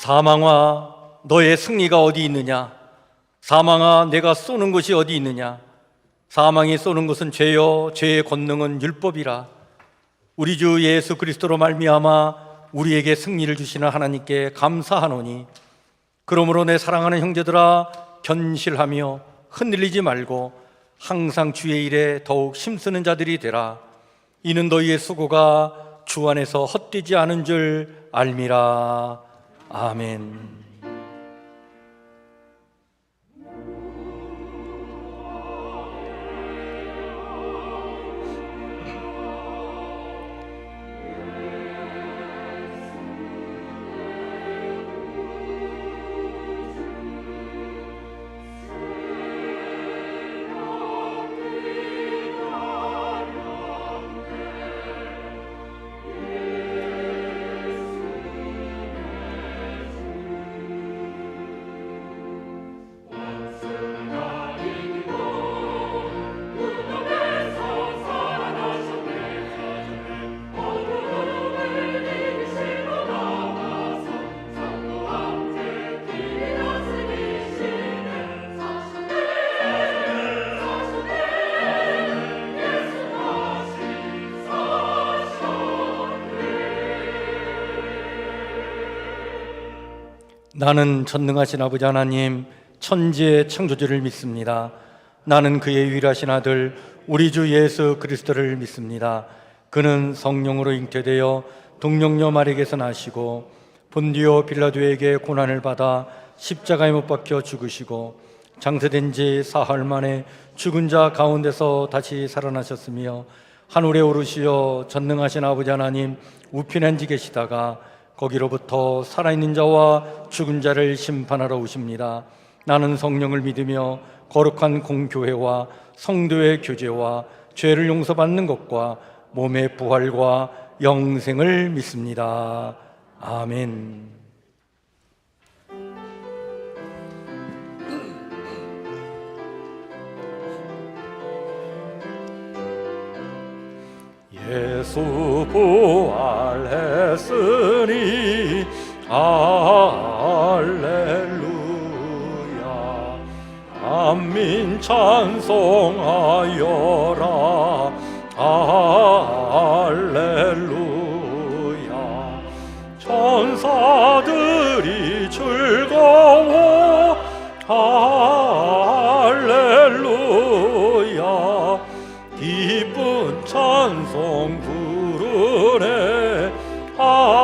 사망아, 너의 승리가 어디 있느냐? 사망아, 내가 쏘는 것이 어디 있느냐? 사망이 쏘는 것은 죄요, 죄의 권능은 율법이라. 우리 주 예수 그리스도로 말미암아 우리에게 승리를 주시는 하나님께 감사하노니, 그러므로 내 사랑하는 형제들아, 견실하며 흔들리지 말고 항상 주의 일에 더욱 힘쓰는 자들이 되라. 이는 너희의 수고가 주 안에서 헛되지 않은 줄 알미라. 아멘. 나는 전능하신 아버지 하나님, 천지의 창조주를 믿습니다. 나는 그의 유일하신 아들 우리 주 예수 그리스도를 믿습니다. 그는 성령으로 잉태되어 동정녀 마리에게서 나시고 본디오 빌라도에게 고난을 받아 십자가에 못 박혀 죽으시고 장사된 지 사흘 만에 죽은 자 가운데서 다시 살아나셨으며 하늘에 오르시어 전능하신 아버지 하나님 우편에 앉아 계시다가 거기로부터 살아있는 자와 죽은 자를 심판하러 오십니다. 나는 성령을 믿으며 거룩한 공교회와 성도의 교제와 죄를 용서받는 것과 몸의 부활과 영생을 믿습니다. 아멘. 예수 부활했으니 할렐루야. 만민 찬송하여라. 할렐루야. 천사들이 즐거워. 할렐루야. 기쁜 찬송 부르네. 할렐루야.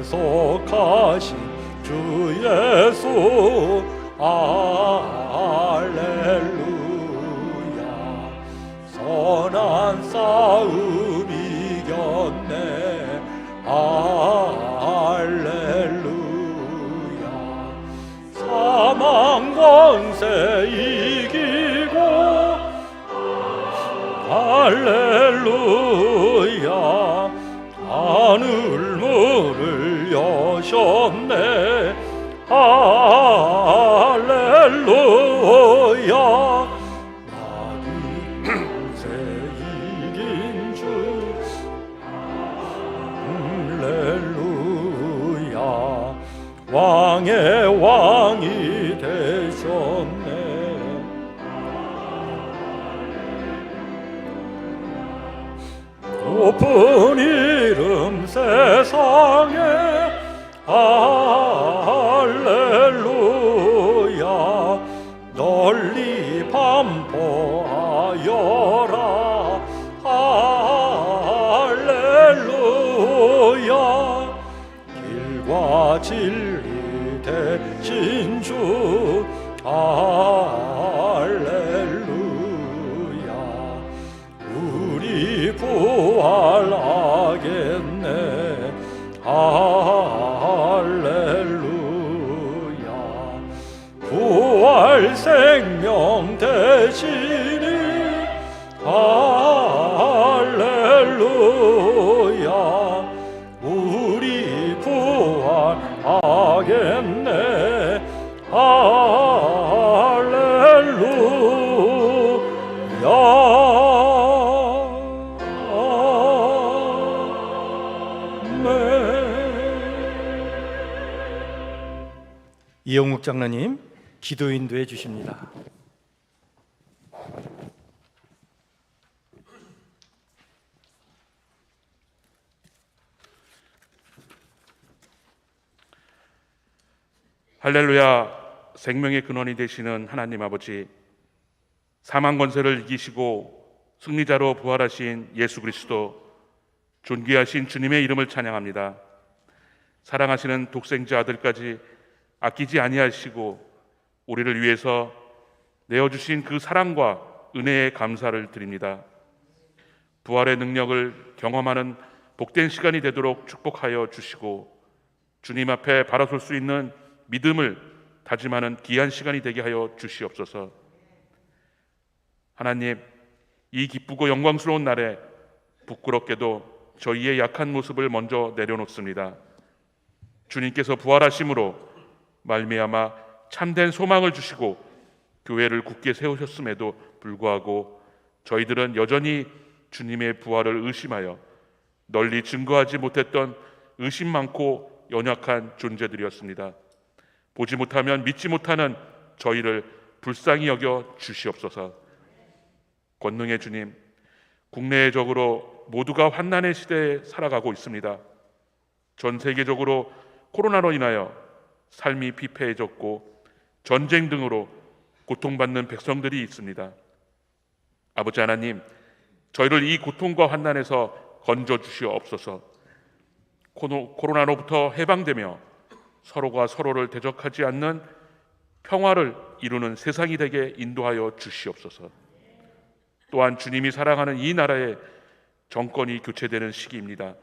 대속하신 주 예수. 할렐루야. 선한 싸움 이겼네. 할렐루야. 사망 권세 이기고. 할렐루야. 하늘 문을 여셨네. 할렐루야. 마귀 권세 이긴 주. 할렐루야. 왕의 왕이 되셨네. 높은 이름 세상에. 할렐루야. 널리 반포하여라. 할렐루야. 길과 진리 대신 주. 할렐루야. 우리 부활하겠네. 할렐루야. 부활 생명 대신이. 할렐루야. 우리 부활하겠네. 할렐루야. 이영욱 장로님 기도 인도해 주십니다. 할렐루야. 생명의 근원이 되시는 하나님 아버지, 사망 권세를 이기시고 승리자로 부활하신 예수 그리스도, 존귀하신 주님의 이름을 찬양합니다. 사랑하시는 독생자 아들까지 아끼지 아니하시고 우리를 위해서 내어주신 그 사랑과 은혜에 감사를 드립니다. 부활의 능력을 경험하는 복된 시간이 되도록 축복하여 주시고 주님 앞에 바라설 수 있는 믿음을 다짐하는 귀한 시간이 되게 하여 주시옵소서. 하나님, 이 기쁘고 영광스러운 날에 부끄럽게도 저희의 약한 모습을 먼저 내려놓습니다. 주님께서 부활하심으로 말미암아 참된 소망을 주시고 교회를 굳게 세우셨음에도 불구하고 저희들은 여전히 주님의 부활을 의심하여 널리 증거하지 못했던 의심 많고 연약한 존재들이었습니다. 보지 못하면 믿지 못하는 저희를 불쌍히 여겨 주시옵소서. 권능의 주님, 국내적으로 모두가 환난의 시대에 살아가고 있습니다. 전 세계적으로 코로나로 인하여 삶이 피폐해졌고 전쟁 등으로 고통받는 백성들이 있습니다. 아버지 하나님, 저희를 이 고통과 환난에서 건져 주시옵소서. 코로나로부터 해방되며 서로가 서로를 대적하지 않는 평화를 이루는 세상이 되게 인도하여 주시옵소서. 또한 주님이 사랑하는 이 나라의 정권이 교체되는 시기입니다.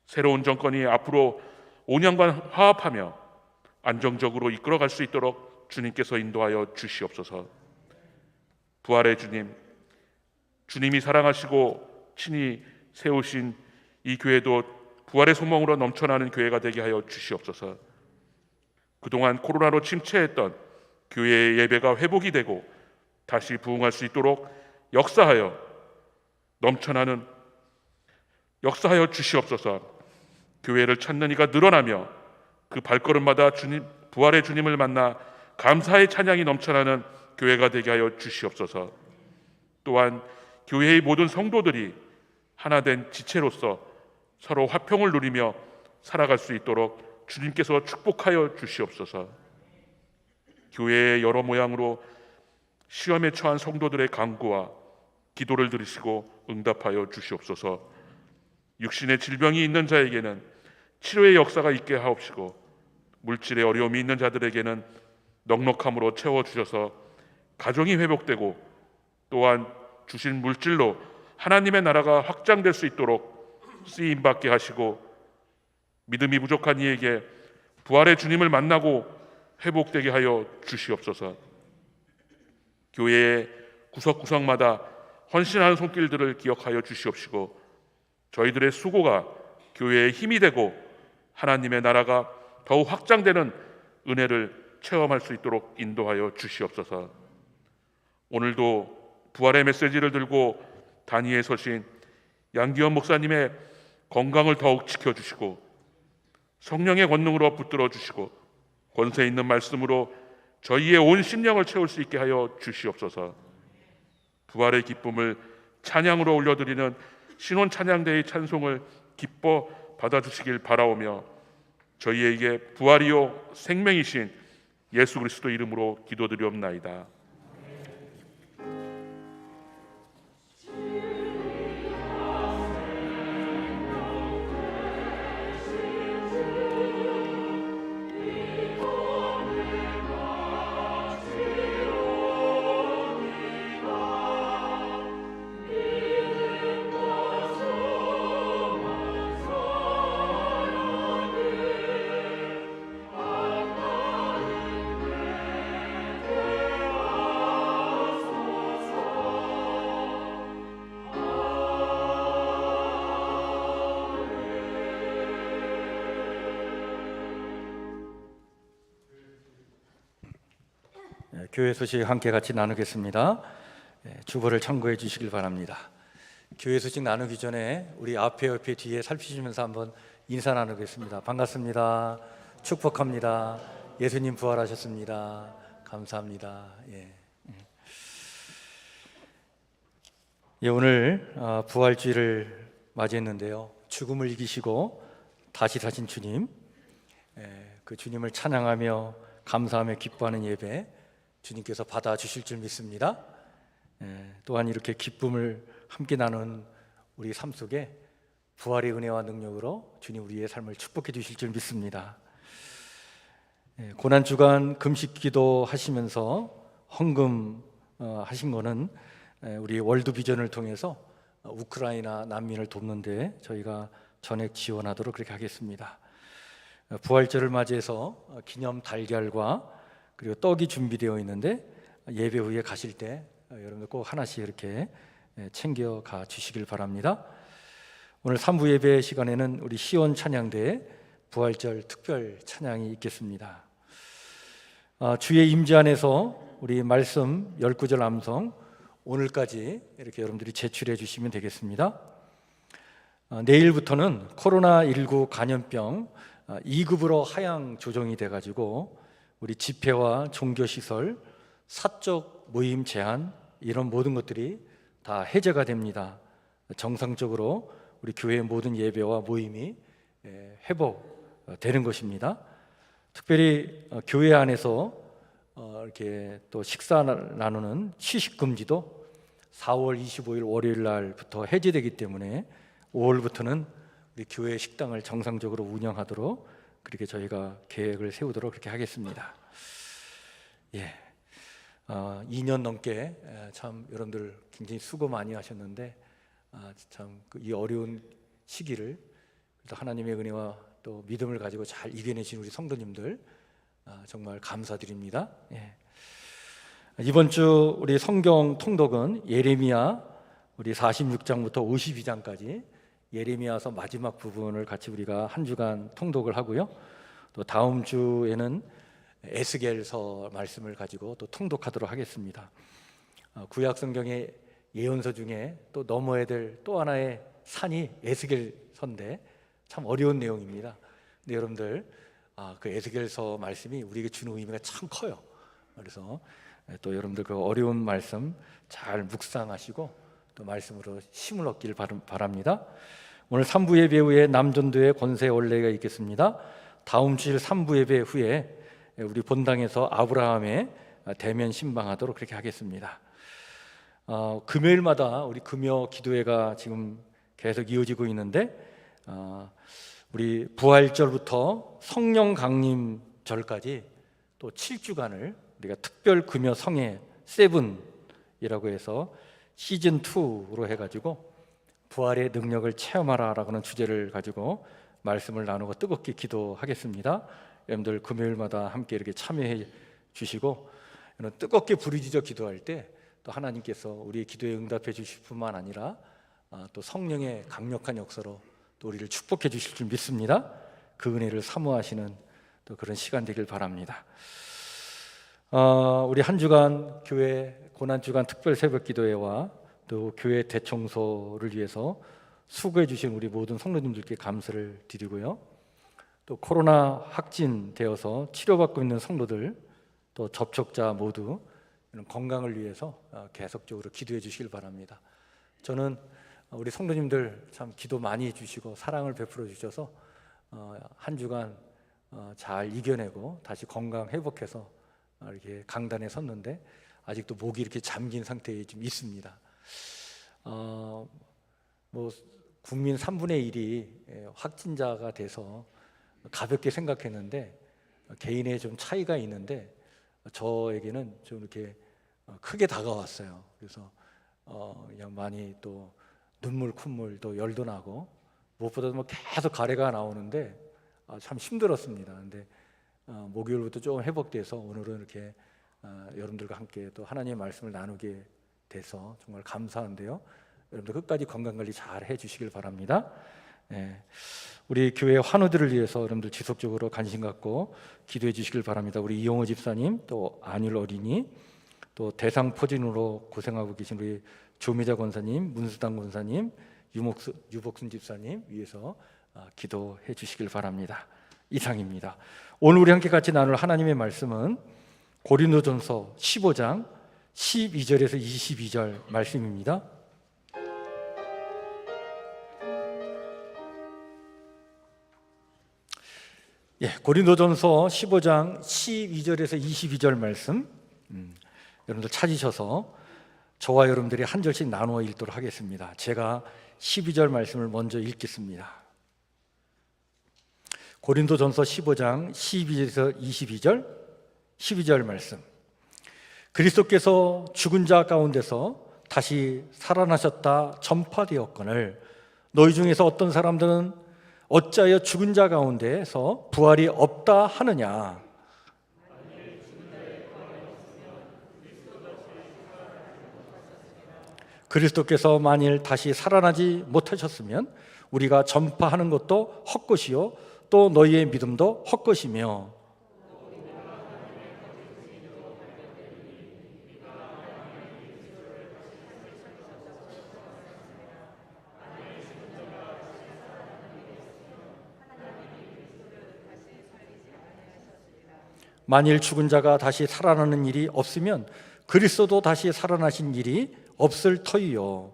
새로운 정권이 앞으로 5년간 화합하며 안정적으로 이끌어갈 수 있도록 주님께서 인도하여 주시옵소서. 부활의 주님, 주님이 사랑하시고 친히 세우신 이 교회도 부활의 소망으로 넘쳐나는 교회가 되게 하여 주시옵소서. 그동안 코로나로 침체했던 교회의 예배가 회복이 되고 다시 부흥할 수 있도록 역사하여 주시옵소서. 교회를 찾는 이가 늘어나며 그 발걸음마다 부활의 주님을 만나 감사의 찬양이 넘쳐나는 교회가 되게 하여 주시옵소서. 또한 교회의 모든 성도들이 하나된 지체로서 서로 화평을 누리며 살아갈 수 있도록 주님께서 축복하여 주시옵소서. 교회의 여러 모양으로 시험에 처한 성도들의 간구와 기도를 들으시고 응답하여 주시옵소서. 육신의 질병이 있는 자에게는 치료의 역사가 있게 하옵시고 물질의 어려움이 있는 자들에게는 넉넉함으로 채워주셔서 가정이 회복되고 또한 주신 물질로 하나님의 나라가 확장될 수 있도록 쓰임받게 하시고 믿음이 부족한 이에게 부활의 주님을 만나고 회복되게 하여 주시옵소서. 교회의 구석구석마다 헌신하는 손길들을 기억하여 주시옵시고 저희들의 수고가 교회의 힘이 되고 하나님의 나라가 더욱 확장되는 은혜를 체험할 수 있도록 인도하여 주시옵소서. 오늘도 부활의 메시지를 들고 단위에 서신 양기현 목사님의 건강을 더욱 지켜주시고 성령의 권능으로 붙들어 주시고 권세 있는 말씀으로 저희의 온 심령을 채울 수 있게 하여 주시옵소서. 부활의 기쁨을 찬양으로 올려드리는 신혼 찬양대의 찬송을 기뻐 받아주시길 바라오며 저희에게 부활이요 생명이신 예수 그리스도 이름으로 기도드리옵나이다. 교회 소식 함께 같이 나누겠습니다. 주보를 참고해 주시길 바랍니다. 교회 소식 나누기 전에 우리 앞에 옆에 뒤에 살피시면서 한번 인사 나누겠습니다. 반갑습니다. 축복합니다. 예수님 부활하셨습니다. 감사합니다. 오늘 부활주의를 맞이했는데요. 죽음을 이기시고 다시 사신 주님, 그 주님을 찬양하며 감사하며 기뻐하는 예배 주님께서 받아주실 줄 믿습니다. 또한 이렇게 기쁨을 함께 나눈 우리 삶 속에 부활의 은혜와 능력으로 주님 우리의 삶을 축복해 주실 줄 믿습니다. 고난주간 금식기도 하시면서 헌금 하신 거는 우리 월드비전을 통해서 우크라이나 난민을 돕는 데 저희가 전액 지원하도록 그렇게 하겠습니다. 부활절을 맞이해서 기념 달걀과 그리고 떡이 준비되어 있는데 예배 후에 가실 때 여러분들 꼭 하나씩 이렇게 챙겨가 주시길 바랍니다. 오늘 3부 예배 시간에는 우리 시온 찬양대에 부활절 특별 찬양이 있겠습니다. 주의 임재 안에서 우리 말씀 19절 암송 오늘까지 이렇게 여러분들이 제출해 주시면 되겠습니다. 내일부터는 코로나19 감염병 2급으로 하향 조정이 돼가지고 우리 집회와 종교시설, 사적 모임 제한 이런 모든 것들이 다 해제가 됩니다. 정상적으로 우리 교회의 모든 예배와 모임이 회복되는 것입니다. 특별히 교회 안에서 이렇게 또 식사 나누는 취식 금지도 4월 25일 월요일 날부터 해제되기 때문에 5월부터는 우리 교회 식당을 정상적으로 운영하도록 그렇게 저희가 계획을 세우도록 그렇게 하겠습니다. 2년 넘게 참 여러분들 굉장히 수고 많이 하셨는데 참 이 어려운 시기를 하나님의 은혜와 또 믿음을 가지고 잘 이겨내신 우리 성도님들 정말 감사드립니다. 이번 주 우리 성경 통독은 예레미야 우리 46장부터 52장까지 예레미야서 마지막 부분을 같이 우리가 한 주간 통독을 하고요. 또 다음 주에는 에스겔서 말씀을 가지고 또 통독하도록 하겠습니다. 구약 성경의 예언서 중에 또 넘어야 될 또 하나의 산이 에스겔서인데 참 어려운 내용입니다. 근데 여러분들 그 에스겔서 말씀이 우리에게 주는 의미가 참 커요. 그래서 또 여러분들 그 어려운 말씀 잘 묵상하시고 또 말씀으로 힘을 얻길 바랍니다. 오늘 3부 예배 후에 남전도의 권세 원례가 있겠습니다. 다음 주일 3부 예배 후에 우리 본당에서 아브라함의 대면 신방하도록 그렇게 하겠습니다. 금요일마다 우리 금요 기도회가 지금 계속 이어지고 있는데 우리 부활절부터 성령 강림절까지 또 7주간을 우리가 특별 금요 성회 세븐이라고 해서 시즌 2로 해가지고 부활의 능력을 체험하라라고 하는 주제를 가지고 말씀을 나누고 뜨겁게 기도하겠습니다. 여러분들 금요일마다 함께 이렇게 참여해 주시고 뜨겁게 부르짖어 기도할 때 또 하나님께서 우리의 기도에 응답해 주실 뿐만 아니라 또 성령의 강력한 역사로 또 우리를 축복해 주실 줄 믿습니다. 그 은혜를 사모하시는 또 그런 시간 되길 바랍니다. 우리 한 주간 교회 고난주간 특별 새벽 기도회와 또 교회 대청소를 위해서 수고해 주신 우리 모든 성도님들께 감사를 드리고요. 또 코로나 확진되어서 치료받고 있는 성도들 또 접촉자 모두 이런 건강을 위해서 계속적으로 기도해 주시길 바랍니다. 저는 우리 성도님들 참 기도 많이 해주시고 사랑을 베풀어 주셔서 한 주간 잘 이겨내고 다시 건강 회복해서 이렇게 강단에 섰는데 아직도 목이 이렇게 잠긴 상태에 좀 있습니다. 뭐 국민 3분의 1이 확진자가 돼서 가볍게 생각했는데 개인의 좀 차이가 있는데 저에게는 좀 이렇게 크게 다가왔어요. 그래서 그냥 많이 또 눈물 콧물 또 열도 나고 무엇보다도 뭐 계속 가래가 나오는데 참 힘들었습니다. 근데 목요일부터 조금 회복돼서 오늘은 이렇게 여러분들과 함께 또 하나님의 말씀을 나누게 돼서 정말 감사한데요. 여러분들 끝까지 건강관리 잘 해주시길 바랍니다. 우리 교회 환우들을 위해서 여러분들 지속적으로 관심 갖고 기도해 주시길 바랍니다. 우리 이용호 집사님, 또 안율 어린이, 또 대상포진으로 고생하고 계신 우리 조미자 권사님, 문수당 권사님, 유복순 집사님 위해서 기도해 주시길 바랍니다. 이상입니다. 오늘 우리 함께 같이 나눌 하나님의 말씀은 고린도전서 15장 12절에서 22절 말씀입니다. 고린도전서 15장 12절에서 22절 말씀, 여러분들 찾으셔서 저와 여러분들이 한 절씩 나누어 읽도록 하겠습니다. 제가 12절 말씀을 먼저 읽겠습니다. 고린도전서 15장 12절에서 22절, 12절 말씀. 그리스도께서 죽은 자 가운데서 다시 살아나셨다 전파되었거늘 너희 중에서 어떤 사람들은 어찌하여 죽은 자 가운데서 부활이 없다 하느냐. 그리스도께서 만일 다시 살아나지 못하셨으면 우리가 전파하는 것도 헛것이요 또 너희의 믿음도 헛것이며 만일 죽은 자가 다시 살아나는 일이 없으면 그리스도도 다시 살아나신 일이 없을 터이요.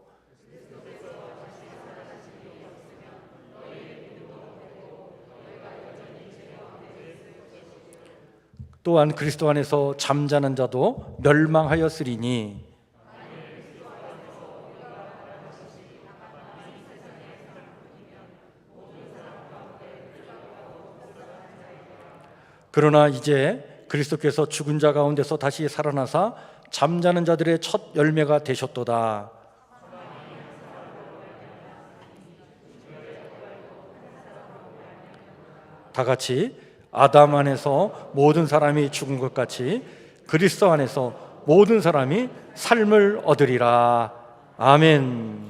또한 그리스도 안에서 잠자는 자도 멸망하였으리니 그러나 이제 그리스도께서 죽은 자 가운데서 다시 살아나사 잠자는 자들의 첫 열매가 되셨도다. 다 같이 아담 안에서 모든 사람이 죽은 것 같이 그리스도 안에서 모든 사람이 삶을 얻으리라. 아멘.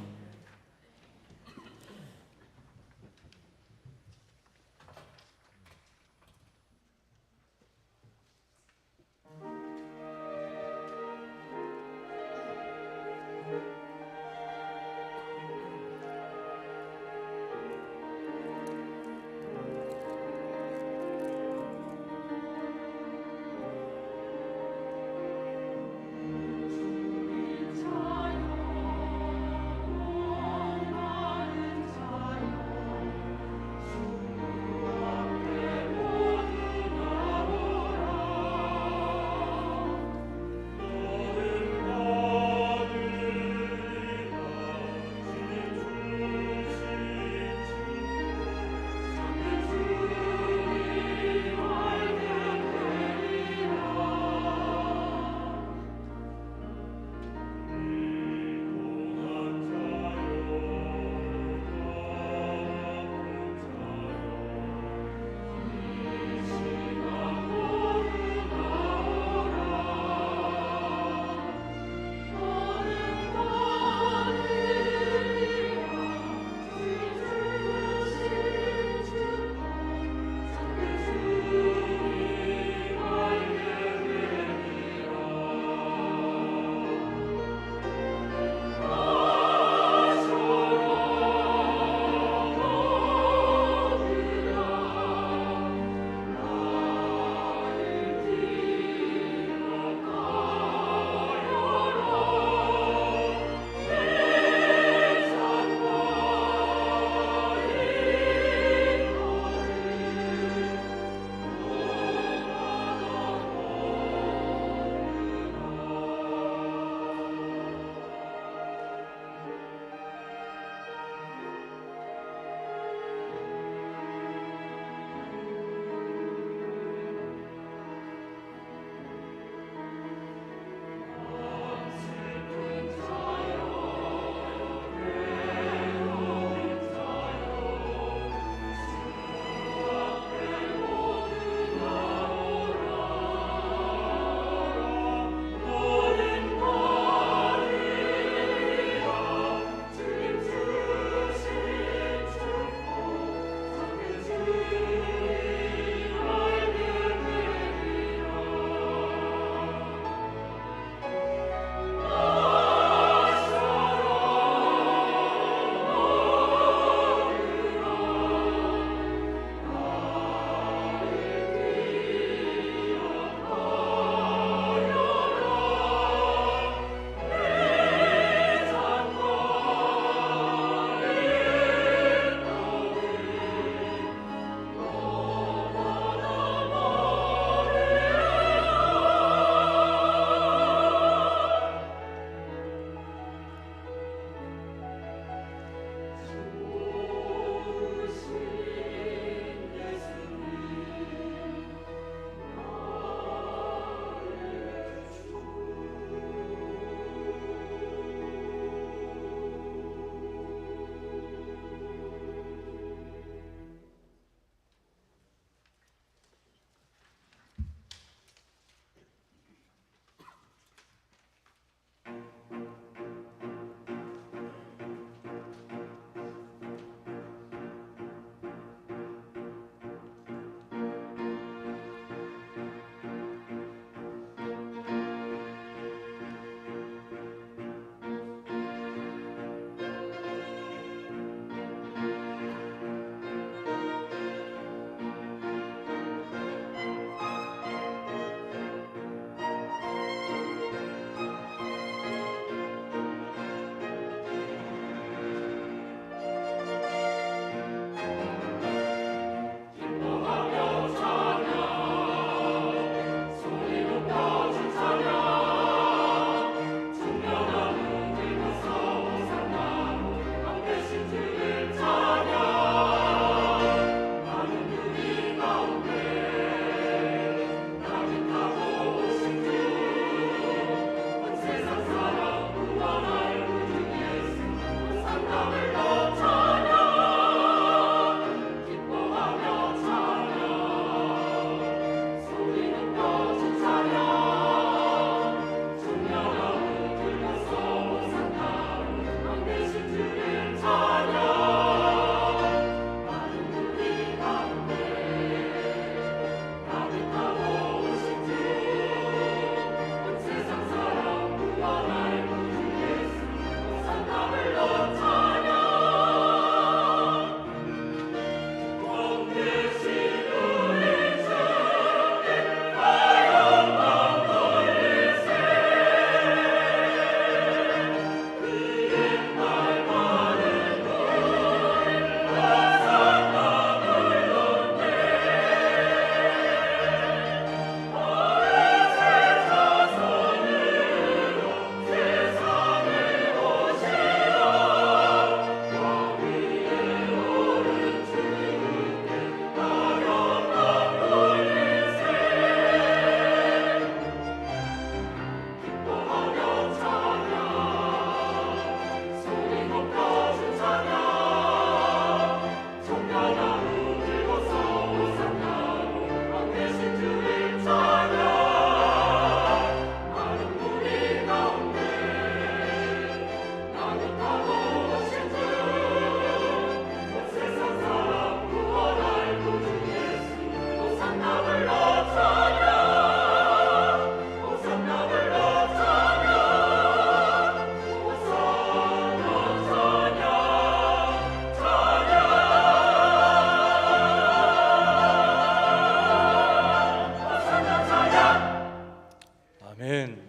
아멘.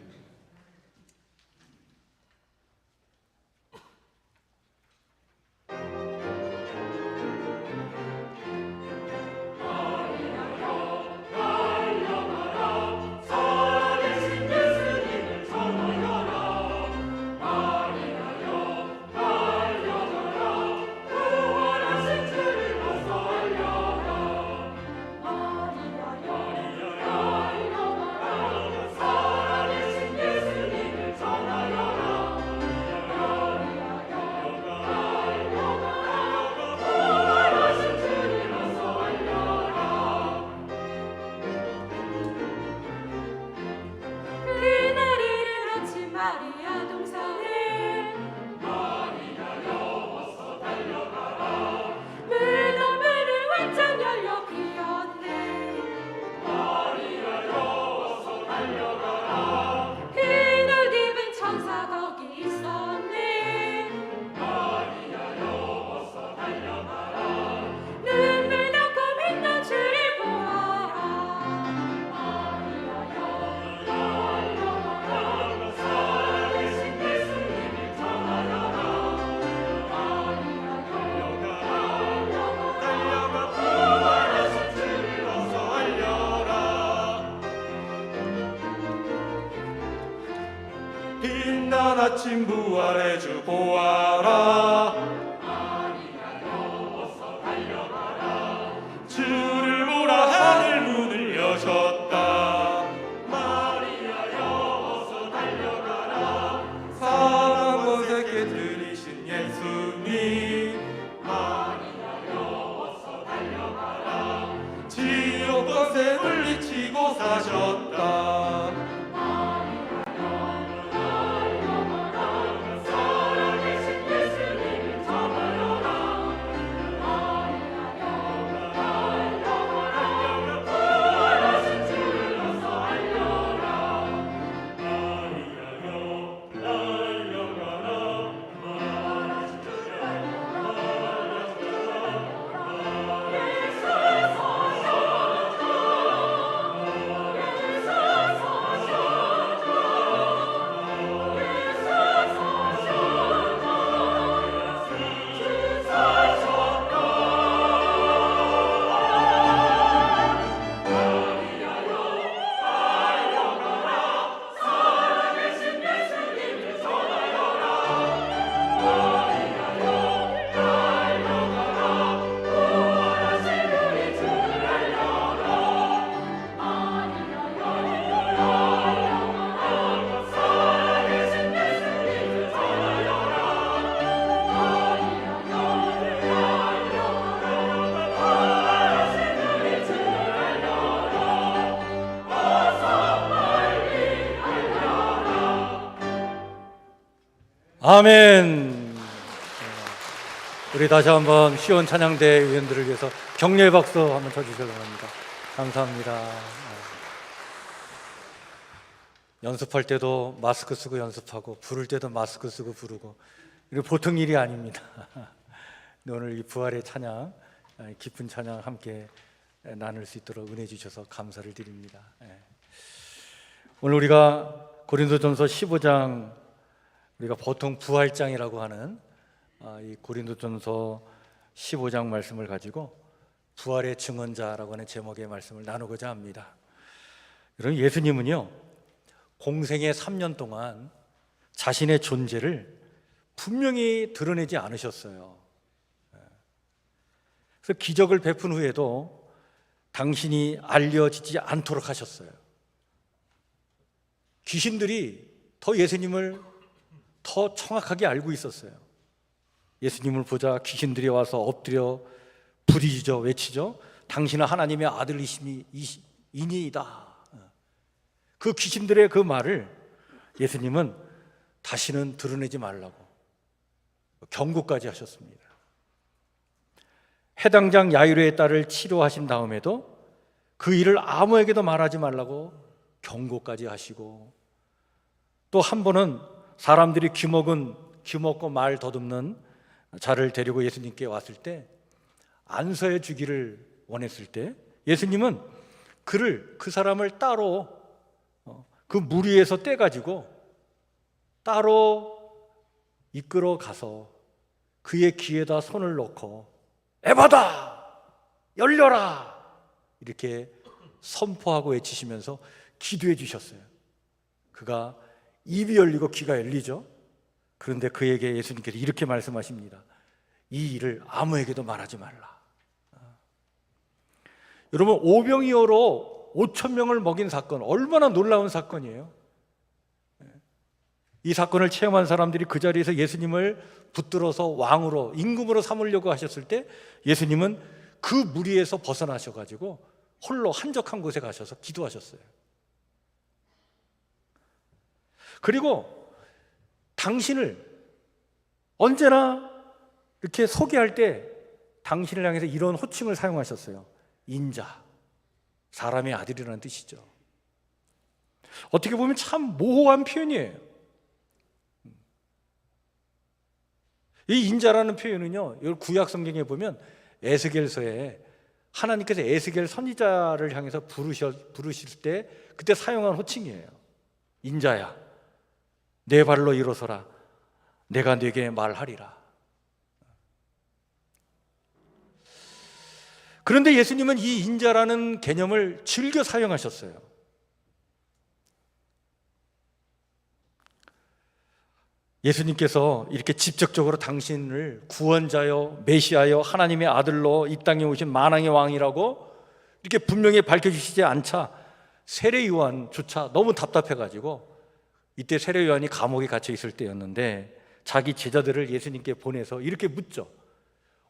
빛난 아침 부활의 주 보아라. 주를 보라 하늘 문을 여셨다. 마리아여 어서 달려가라. 사랑 권세께 들이신 예수님. 마리아여 어서 달려가라. 지옥 권세 물리치고 사셨다. 아멘. 우리 다시 한번 시온 찬양대 위원들을 위해서 격려의 박수 한번 쳐주시기 바랍니다. 감사합니다. 연습할 때도 마스크 쓰고 연습하고, 부를 때도 마스크 쓰고 부르고, 이거 보통 일이 아닙니다. 오늘 이 부활의 찬양, 기쁜 찬양 함께 나눌 수 있도록 은혜 주셔서 감사를 드립니다. 오늘 우리가 고린도전서 15장, 우리가 보통 부활장이라고 하는 이 고린도전서 15장 말씀을 가지고 부활의 증언자라고 하는 제목의 말씀을 나누고자 합니다. 여러분, 예수님은요, 공생의 3년 동안 자신의 존재를 분명히 드러내지 않으셨어요. 그래서 기적을 베푼 후에도 당신이 알려지지 않도록 하셨어요. 귀신들이 더 예수님을 더 정확하게 알고 있었어요. 예수님을 보자 귀신들이 와서 엎드려 부르짖어 외치죠. 당신은 하나님의 아들이시니이다. 그 귀신들의 그 말을 예수님은 다시는 드러내지 말라고 경고까지 하셨습니다. 해당장 야이로의 딸을 치료하신 다음에도 그 일을 아무에게도 말하지 말라고 경고까지 하시고, 또 한 번은 사람들이 귀먹고 말 더듬는 자를 데리고 예수님께 왔을 때 안서해 주기를 원했을 때 예수님은 그 사람을 따로 그 무리에서 떼가지고 따로 이끌어 가서 그의 귀에다 손을 넣고 에바다! 열려라! 이렇게 선포하고 외치시면서 기도해 주셨어요. 그가 입이 열리고 귀가 열리죠. 그런데 그에게 예수님께서 이렇게 말씀하십니다. 이 일을 아무에게도 말하지 말라. 여러분, 오병이어로 5천 명을 먹인 사건, 얼마나 놀라운 사건이에요. 이 사건을 체험한 사람들이 그 자리에서 예수님을 붙들어서 왕으로, 임금으로 삼으려고 하셨을 때 예수님은 그 무리에서 벗어나셔가지고 홀로 한적한 곳에 가셔서 기도하셨어요. 그리고 당신을 언제나 이렇게 소개할 때 당신을 향해서 이런 호칭을 사용하셨어요. 인자, 사람의 아들이라는 뜻이죠. 어떻게 보면 참 모호한 표현이에요. 이 인자라는 표현은요, 이 구약 성경에 보면 에스겔서에 하나님께서 에스겔 선지자를 향해서 부르실 때 그때 사용한 호칭이에요. 인자야, 내 발로 일어서라. 내가 네게 말하리라. 그런데 예수님은 이 인자라는 개념을 즐겨 사용하셨어요. 예수님께서 이렇게 직접적으로 당신을 구원자여, 메시아여, 하나님의 아들로 이 땅에 오신 만왕의 왕이라고 이렇게 분명히 밝혀주시지 않자 세례 요한조차 너무 답답해가지고, 이때 세례 요한이 감옥에 갇혀 있을 때였는데 자기 제자들을 예수님께 보내서 이렇게 묻죠.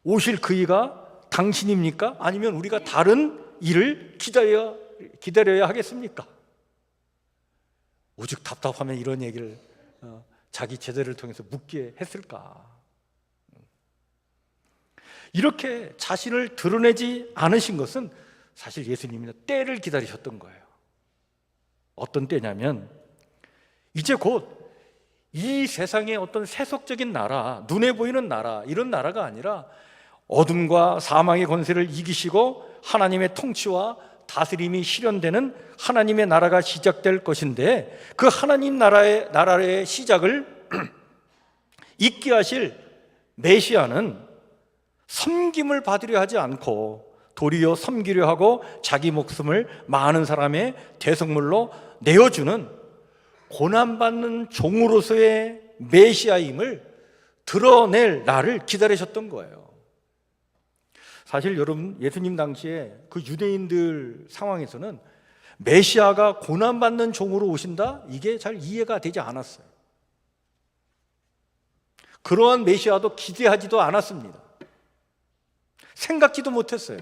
오실 그이가 당신입니까? 아니면 우리가 다른 일을 기다려야 하겠습니까? 오죽 답답하면 이런 얘기를 자기 제자들을 통해서 묻게 했을까? 이렇게 자신을 드러내지 않으신 것은 사실 예수님이 때를 기다리셨던 거예요. 어떤 때냐면 이제 곧 이 세상의 어떤 세속적인 나라, 눈에 보이는 나라, 이런 나라가 아니라 어둠과 사망의 권세를 이기시고 하나님의 통치와 다스림이 실현되는 하나님의 나라가 시작될 것인데, 그 하나님 나라의 시작을 잇게 하실 메시아는 섬김을 받으려 하지 않고 도리어 섬기려 하고 자기 목숨을 많은 사람의 대성물로 내어주는 고난받는 종으로서의 메시아임을 드러낼 날을 기다리셨던 거예요. 사실 여러분, 예수님 당시에 그 유대인들 상황에서는 메시아가 고난받는 종으로 오신다? 이게 잘 이해가 되지 않았어요. 그러한 메시아도 기대하지도 않았습니다. 생각지도 못했어요.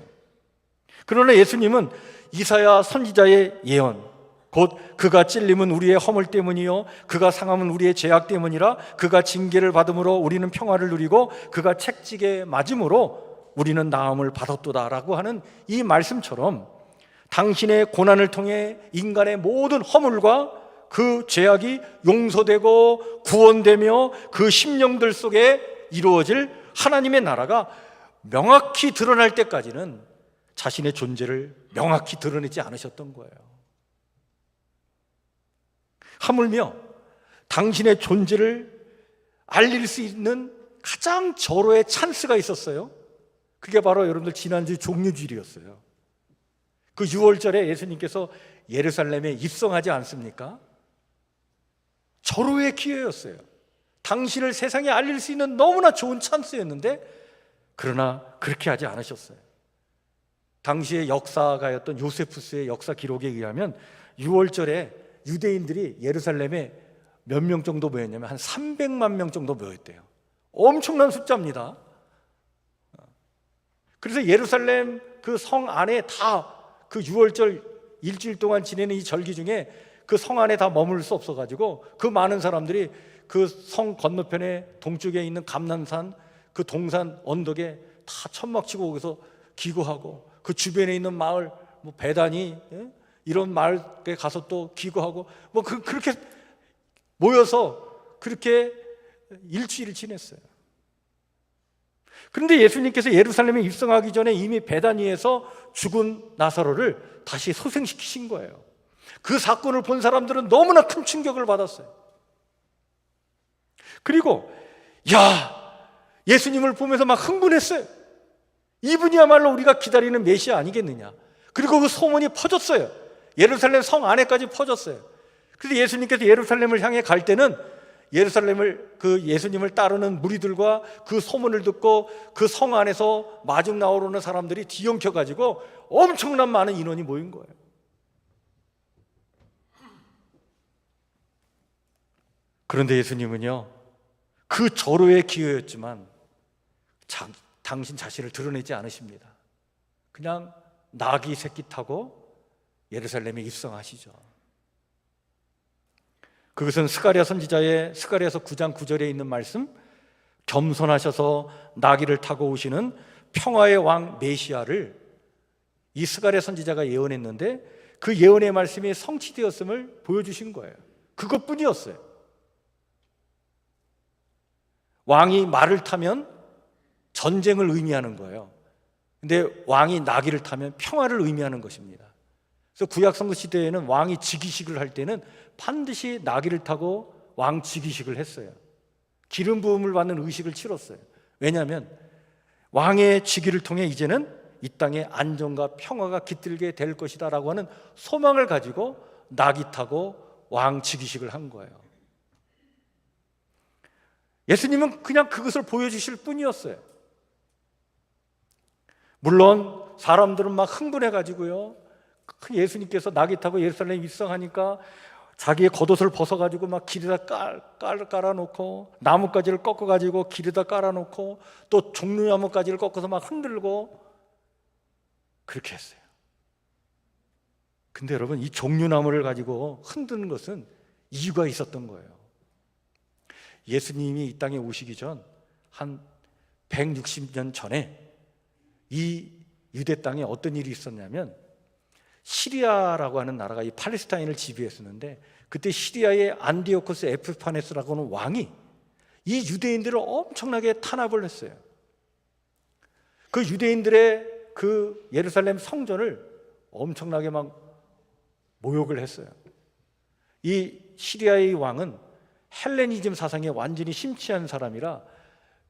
그러나 예수님은 이사야 선지자의 예언, 곧 그가 찔림은 우리의 허물 때문이요 그가 상함은 우리의 죄악 때문이라, 그가 징계를 받음으로 우리는 평화를 누리고 그가 채찍에 맞음으로 우리는 나음을 받았도다라고 하는 이 말씀처럼 당신의 고난을 통해 인간의 모든 허물과 그 죄악이 용서되고 구원되며 그 심령들 속에 이루어질 하나님의 나라가 명확히 드러날 때까지는 자신의 존재를 명확히 드러내지 않으셨던 거예요. 하물며 당신의 존재를 알릴 수 있는 가장 절호의 찬스가 있었어요. 그게 바로 여러분들 지난주 종료주일이었어요. 그 6월절에 예수님께서 예루살렘에 입성하지 않습니까? 절호의 기회였어요. 당신을 세상에 알릴 수 있는 너무나 좋은 찬스였는데, 그러나 그렇게 하지 않으셨어요. 당시의 역사가였던 요세푸스의 역사 기록에 의하면 6월절에 유대인들이 예루살렘에 몇 명 정도 모였냐면 한 300만 명 정도 모였대요. 엄청난 숫자입니다. 그래서 예루살렘 그 성 안에 다 그 6월절 일주일 동안 지내는 이 절기 중에 그 성 안에 다 머물 수 없어가지고 그 많은 사람들이 그 성 건너편에 동쪽에 있는 감람산 그 동산 언덕에 다 천막 치고 거기서 기구하고, 그 주변에 있는 마을 뭐 베다니 이런 마을에 가서 또 기구하고 뭐 그렇게 모여서 그렇게 일주일을 지냈어요. 그런데 예수님께서 예루살렘에 입성하기 전에 이미 베다니에서 죽은 나사로를 다시 소생시키신 거예요. 그 사건을 본 사람들은 너무나 큰 충격을 받았어요. 그리고 예수님을 보면서 막 흥분했어요. 이분이야말로 우리가 기다리는 메시아 아니겠느냐. 그리고 그 소문이 퍼졌어요. 예루살렘 성 안에까지 퍼졌어요. 그래서 예수님께서 예루살렘을 향해 갈 때는 예수님을 따르는 무리들과 그 소문을 듣고 그 성 안에서 마중 나오는 사람들이 뒤엉켜가지고 엄청난 많은 인원이 모인 거예요. 그런데 예수님은요, 그 절호의 기회였지만 당신 자신을 드러내지 않으십니다. 그냥 나귀 새끼 타고 예루살렘에 입성하시죠. 그것은 스가랴 선지자의 스가랴서 9장 9절에 있는 말씀, 겸손하셔서 나귀를 타고 오시는 평화의 왕 메시아를 이 스가랴 선지자가 예언했는데 그 예언의 말씀이 성취되었음을 보여주신 거예요. 그것뿐이었어요. 왕이 말을 타면 전쟁을 의미하는 거예요. 근데 왕이 나귀를 타면 평화를 의미하는 것입니다. 그래서 구약 성서 시대에는 왕이 즉위식을 할 때는 반드시 나귀를 타고 왕 즉위식을 했어요. 기름 부음을 받는 의식을 치렀어요. 왜냐하면 왕의 즉위를 통해 이제는 이 땅에 안정과 평화가 깃들게 될 것이다 라고 하는 소망을 가지고 나귀 타고 왕 즉위식을 한 거예요. 예수님은 그냥 그것을 보여주실 뿐이었어요. 물론 사람들은 막 흥분해가지고요, 예수님께서 나귀 타고 예루살렘에 입성하니까 자기의 겉옷을 벗어가지고 막 길에다 깔아놓고, 나뭇가지를 꺾어가지고 길에다 깔아놓고, 또 종려나뭇가지를 꺾어서 막 흔들고 그렇게 했어요. 근데 여러분, 이 종려나무를 가지고 흔드는 것은 이유가 있었던 거예요. 예수님이 이 땅에 오시기 전 한 160년 전에 이 유대 땅에 어떤 일이 있었냐면, 시리아라고 하는 나라가 이 팔레스타인을 지배했었는데, 그때 시리아의 안디오코스 에피파네스라고 하는 왕이 이 유대인들을 엄청나게 탄압을 했어요. 그 유대인들의 그 예루살렘 성전을 엄청나게 막 모욕을 했어요. 이 시리아의 왕은 헬레니즘 사상에 완전히 심취한 사람이라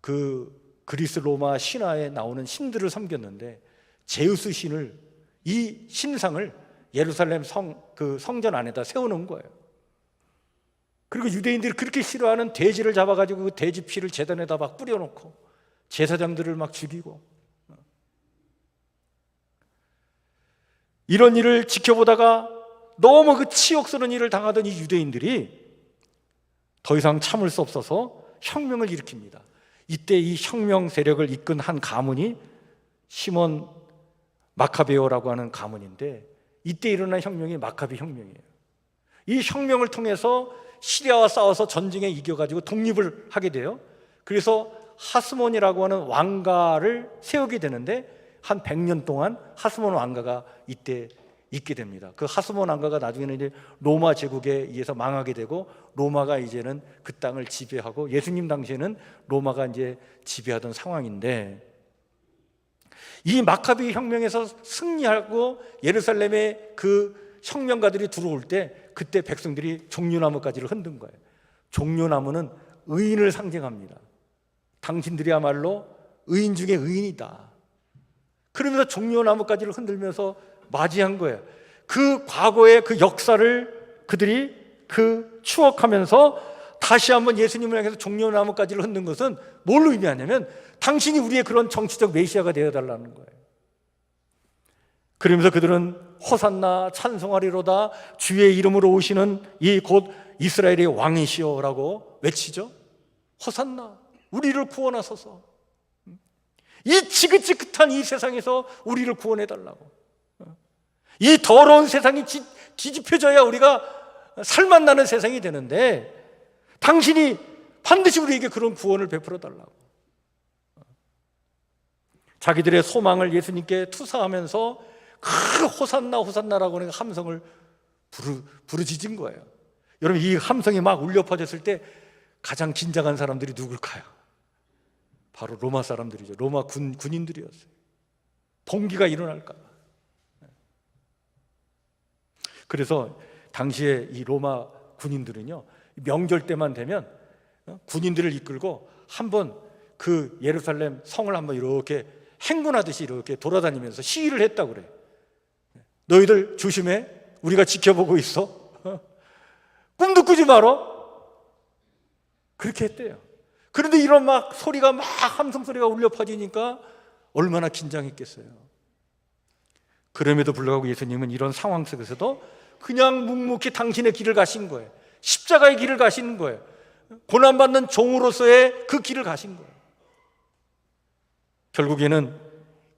그 그리스 로마 신화에 나오는 신들을 섬겼는데, 제우스 신을, 이 신상을 예루살렘 성전 안에다 세워놓은 거예요. 그리고 유대인들이 그렇게 싫어하는 돼지를 잡아가지고 그 돼지 피를 제단에다 막 뿌려놓고 제사장들을 막 죽이고, 이런 일을 지켜보다가 너무 그 치욕스러운 일을 당하던 이 유대인들이 더 이상 참을 수 없어서 혁명을 일으킵니다. 이때 이 혁명 세력을 이끈 한 가문이 시몬 마카베오라고 하는 가문인데, 이때 일어난 혁명이 마카비 혁명이에요. 이 혁명을 통해서 시리아와 싸워서 전쟁에 이겨가지고 독립을 하게 돼요. 그래서 하스몬이라고 하는 왕가를 세우게 되는데, 한 100년 동안 하스몬 왕가가 이때 있게 됩니다. 그 하스몬 왕가가 나중에는 이제 로마 제국에 의해서 망하게 되고, 로마가 이제는 그 땅을 지배하고, 예수님 당시에는 로마가 이제 지배하던 상황인데, 이 마카비 혁명에서 승리하고 예루살렘에 그 혁명가들이 들어올 때, 그때 백성들이 종려나무까지를 흔든 거예요. 종려나무는 의인을 상징합니다. 당신들이야말로 의인 중에 의인이다. 그러면서 종려나무까지를 흔들면서 맞이한 거예요. 그 과거의 그 역사를 그들이 추억하면서 다시 한번 예수님을 향해서 종려나무까지를 흔든 것은 뭘 의미하냐면, 당신이 우리의 그런 정치적 메시아가 되어달라는 거예요. 그러면서 그들은 호산나 찬송하리로다, 주의 이름으로 오시는 이 곧 이스라엘의 왕이시오라고 외치죠. 호산나, 우리를 구원하소서. 이 지긋지긋한 이 세상에서 우리를 구원해달라고. 이 더러운 세상이 뒤집혀져야 우리가 살맛나는 세상이 되는데, 당신이 반드시 우리에게 그런 구원을 베풀어 달라고. 자기들의 소망을 예수님께 투사하면서 그 호산나 호산나라고 하는 함성을 부르짖은 거예요. 여러분, 이 함성이 막 울려 퍼졌을 때 가장 긴장한 사람들이 누굴까요? 바로 로마 사람들이죠. 로마 군인들이었어요. 봉기가 일어날까 봐. 그래서 당시에 이 로마 군인들은요, 명절 때만 되면 군인들을 이끌고 한번 그 예루살렘 성을 한번 이렇게 행군하듯이 이렇게 돌아다니면서 시위를 했다고 그래요. 너희들 조심해, 우리가 지켜보고 있어. 꿈도 꾸지 마라. 그렇게 했대요. 그런데 이런 막 소리가 막 함성 소리가 울려 퍼지니까 얼마나 긴장했겠어요. 그럼에도 불구하고 예수님은 이런 상황 속에서도 그냥 묵묵히 당신의 길을 가신 거예요. 십자가의 길을 가시는 거예요. 고난받는 종으로서의 그 길을 가신 거예요. 결국에는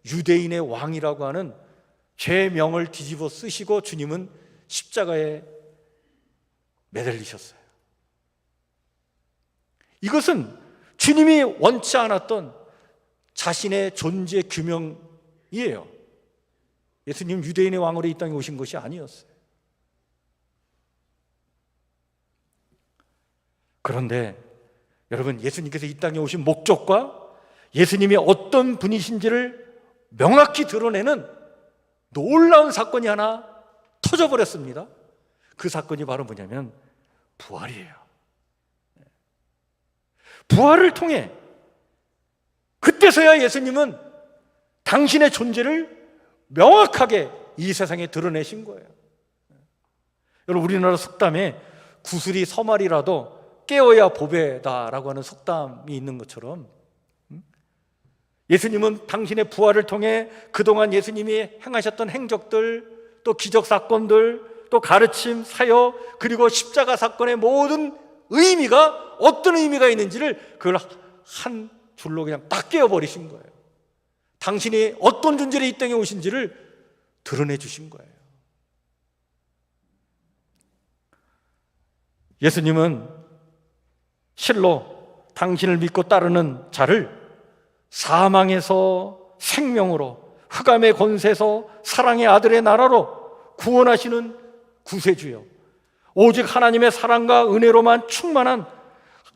유대인의 왕이라고 하는 죄명을 뒤집어 쓰시고 주님은 십자가에 매달리셨어요. 이것은 주님이 원치 않았던 자신의 존재 규명이에요. 예수님 유대인의 왕으로 이 땅에 오신 것이 아니었어요. 그런데 여러분, 예수님께서 이 땅에 오신 목적과 예수님이 어떤 분이신지를 명확히 드러내는 놀라운 사건이 하나 터져버렸습니다. 그 사건이 바로 뭐냐면 부활이에요. 부활을 통해 그때서야 예수님은 당신의 존재를 명확하게 이 세상에 드러내신 거예요. 여러분, 우리나라 속담에 구슬이 서말이라도 깨어야 보배다라고 하는 속담이 있는 것처럼 예수님은 당신의 부활을 통해 그동안 예수님이 행하셨던 행적들, 또 기적 사건들, 또 가르침, 사역, 그리고 십자가 사건의 모든 의미가 어떤 의미가 있는지를 그걸 한 줄로 그냥 딱 깨어버리신 거예요. 당신이 어떤 존재로 이 땅에 오신지를 드러내 주신 거예요. 예수님은 실로 당신을 믿고 따르는 자를 사망에서 생명으로, 흑암의 권세에서 사랑의 아들의 나라로 구원하시는 구세주요, 오직 하나님의 사랑과 은혜로만 충만한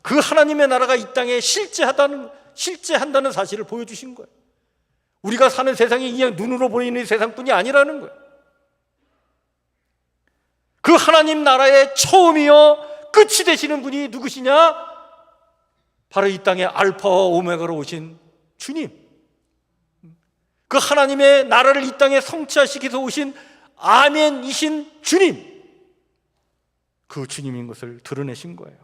그 하나님의 나라가 이 땅에 실제한다는 사실을 보여주신 거예요. 우리가 사는 세상이 그냥 눈으로 보이는 세상뿐이 아니라는 거예요. 그 하나님 나라의 처음이요 끝이 되시는 분이 누구시냐? 바로 이 땅에 알파와 오메가로 오신 주님, 그 하나님의 나라를 이 땅에 성취하시기 위해서 오신 아멘이신 주님, 그 주님인 것을 드러내신 거예요.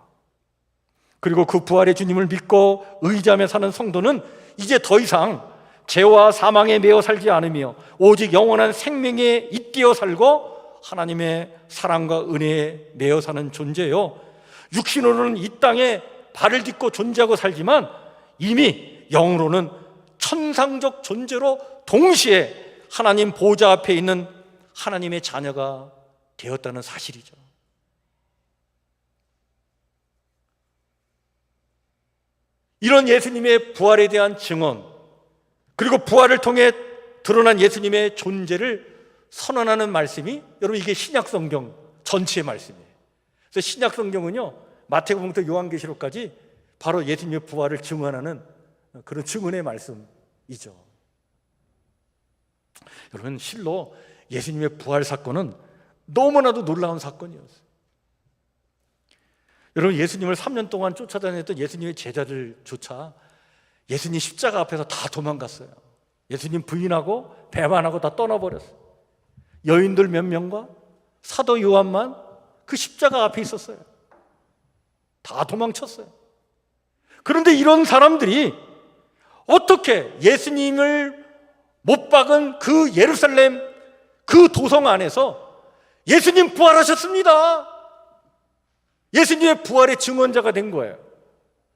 그리고 그 부활의 주님을 믿고 의지하며 사는 성도는 이제 더 이상 죄와 사망에 매여 살지 않으며 오직 영원한 생명에 잇대어 살고 하나님의 사랑과 은혜에 매여 사는 존재요, 육신으로는 이 땅에 발을 딛고 존재하고 살지만 이미 영으로는 천상적 존재로 동시에 하나님 보좌 앞에 있는 하나님의 자녀가 되었다는 사실이죠. 이런 예수님의 부활에 대한 증언, 그리고 부활을 통해 드러난 예수님의 존재를 선언하는 말씀이, 여러분, 이게 신약 성경 전체의 말씀이에요. 그래서 신약 성경은요, 마태복음부터 요한계시록까지 바로 예수님의 부활을 증언하는 그런 증언의 말씀이죠. 여러분, 실로 예수님의 부활 사건은 너무나도 놀라운 사건이었어요. 여러분, 예수님을 3년 동안 쫓아다녔던 예수님의 제자들조차 예수님 십자가 앞에서 다 도망갔어요. 예수님 부인하고 배반하고 다 떠나버렸어요. 여인들 몇 명과 사도 요한만 그 십자가 앞에 있었어요. 다 도망쳤어요. 그런데 이런 사람들이 어떻게 예수님을 못 박은 그 예루살렘 그 도성 안에서 예수님 부활하셨습니다, 예수님의 부활의 증언자가 된 거예요.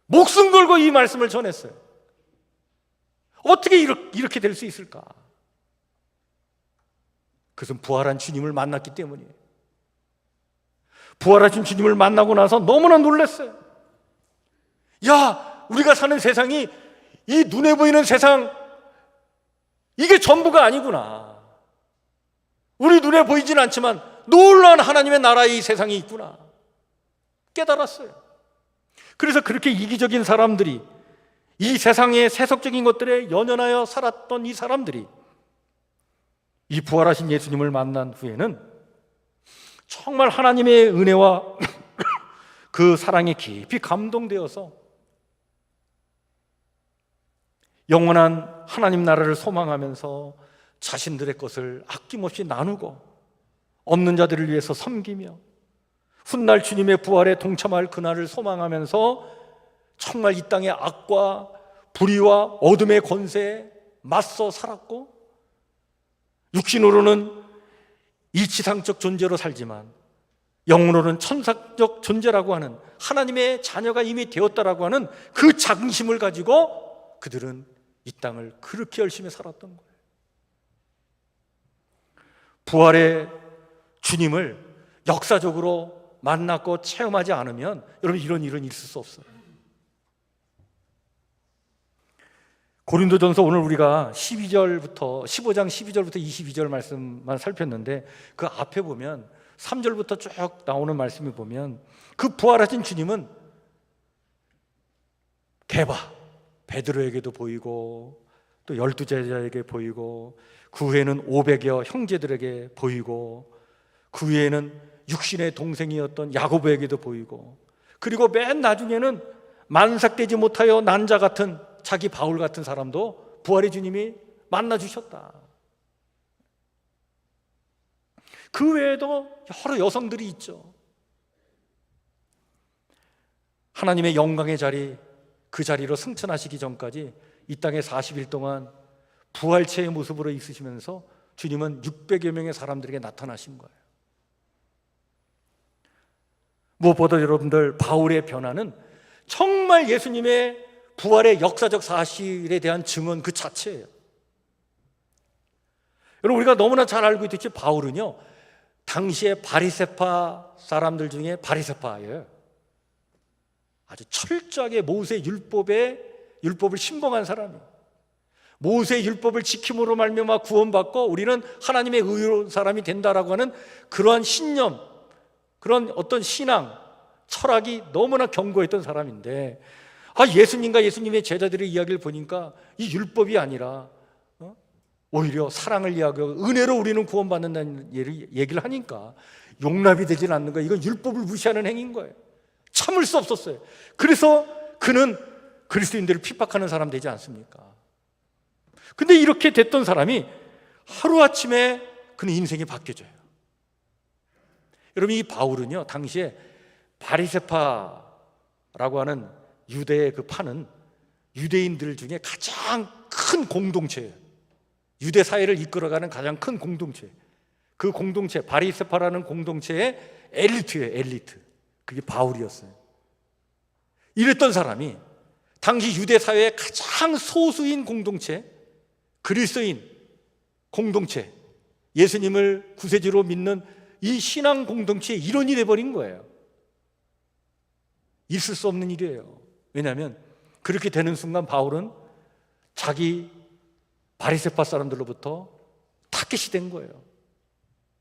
목숨 걸고 이 말씀을 전했어요. 어떻게 이렇게 될 수 있을까? 그것은 부활한 주님을 만났기 때문이에요. 부활하신 주님을 만나고 나서 너무나 놀랐어요. 야, 우리가 사는 세상이 이 눈에 보이는 세상, 이게 전부가 아니구나. 우리 눈에 보이진 않지만 놀라운 하나님의 나라의 이 세상이 있구나 깨달았어요. 그래서 그렇게 이기적인 사람들이, 이 세상의 세속적인 것들에 연연하여 살았던 이 사람들이 이 부활하신 예수님을 만난 후에는 정말 하나님의 은혜와 그 사랑에 깊이 감동되어서 영원한 하나님 나라를 소망하면서 자신들의 것을 아낌없이 나누고 없는 자들을 위해서 섬기며 훗날 주님의 부활에 동참할 그날을 소망하면서 정말 이 땅의 악과 불의와 어둠의 권세에 맞서 살았고, 육신으로는 이치상적 존재로 살지만 영으로는 천사적 존재라고 하는, 하나님의 자녀가 이미 되었다라고 하는 그 자긍심을 가지고 그들은 이 땅을 그렇게 열심히 살았던 거예요. 부활의 주님을 역사적으로 만났고 체험하지 않으면 여러분 이런 일은 있을 수 없어요. 고린도전서 오늘 우리가 15장 12절부터 22절 말씀만 살폈는데, 그 앞에 보면 3절부터 쭉 나오는 말씀을 보면 그 부활하신 주님은 베드로에게도 보이고 또 12제자에게 보이고 그 후에는 500여 형제들에게 보이고 그 후에는 육신의 동생이었던 야고보에게도 보이고, 그리고 맨 나중에는 만삭되지 못하여 난 자 같은 자기 바울 같은 사람도 부활의 주님이 만나주셨다. 그 외에도 여러 여성들이 있죠. 하나님의 영광의 자리, 그 자리로 승천하시기 전까지 이 땅에 40일 동안 부활체의 모습으로 있으시면서 주님은 600여 명의 사람들에게 나타나신 거예요. 무엇보다 여러분들, 바울의 변화는 정말 예수님의 부활의 역사적 사실에 대한 증언 그 자체예요. 여러분, 우리가 너무나 잘 알고 있듯이 바울은요, 당시에 바리새파 사람들 중에 바리새파예요. 아주 철저하게 모세 율법을 신봉한 사람이에요. 모세 율법을 지킴으로 말미암아 구원받고 우리는 하나님의 의로운 사람이 된다라고 하는 그러한 신념, 그런 어떤 신앙, 철학이 너무나 견고했던 사람인데, 예수님과 예수님의 제자들의 이야기를 보니까 이 율법이 아니라 오히려 사랑을 이야기하고 은혜로 우리는 구원받는다는 얘기를 하니까 용납이 되질 않는 거예요. 이건 율법을 무시하는 행위인 거예요. 참을 수 없었어요. 그래서 그는 그리스도인들을 핍박하는 사람 되지 않습니까? 근데 이렇게 됐던 사람이 하루아침에 그는 인생이 바뀌어져요. 여러분, 이 바울은요, 당시에 바리새파라고 하는 유대의 그 파는 유대인들 중에 가장 큰 공동체예요. 유대 사회를 이끌어가는 가장 큰 공동체, 그 공동체, 바리새파라는 공동체의 엘리트예요. 엘리트. 그게 바울이었어요. 이랬던 사람이 당시 유대 사회의 가장 소수인 공동체, 그리스도인 공동체, 예수님을 구세주로 믿는 이 신앙 공동체의 일원이 돼버린 거예요. 있을 수 없는 일이에요. 왜냐하면 그렇게 되는 순간 바울은 자기 바리새파 사람들로부터 타겟이 된 거예요.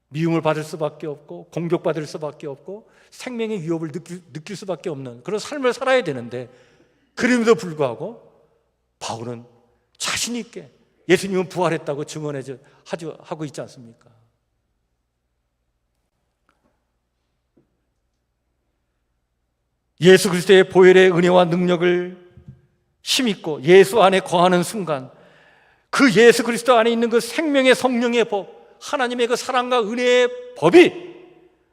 미움을 받을 수밖에 없고 공격받을 수밖에 없고 생명의 위협을 느낄 수밖에 없는 그런 삶을 살아야 되는데, 그럼에도 불구하고 바울은 자신 있게 예수님은 부활했다고 하고 있지 않습니까? 예수 그리스도의 보혈의 은혜와 능력을 힘입고 예수 안에 거하는 순간, 그 예수 그리스도 안에 있는 그 생명의 성령의 법, 하나님의 그 사랑과 은혜의 법이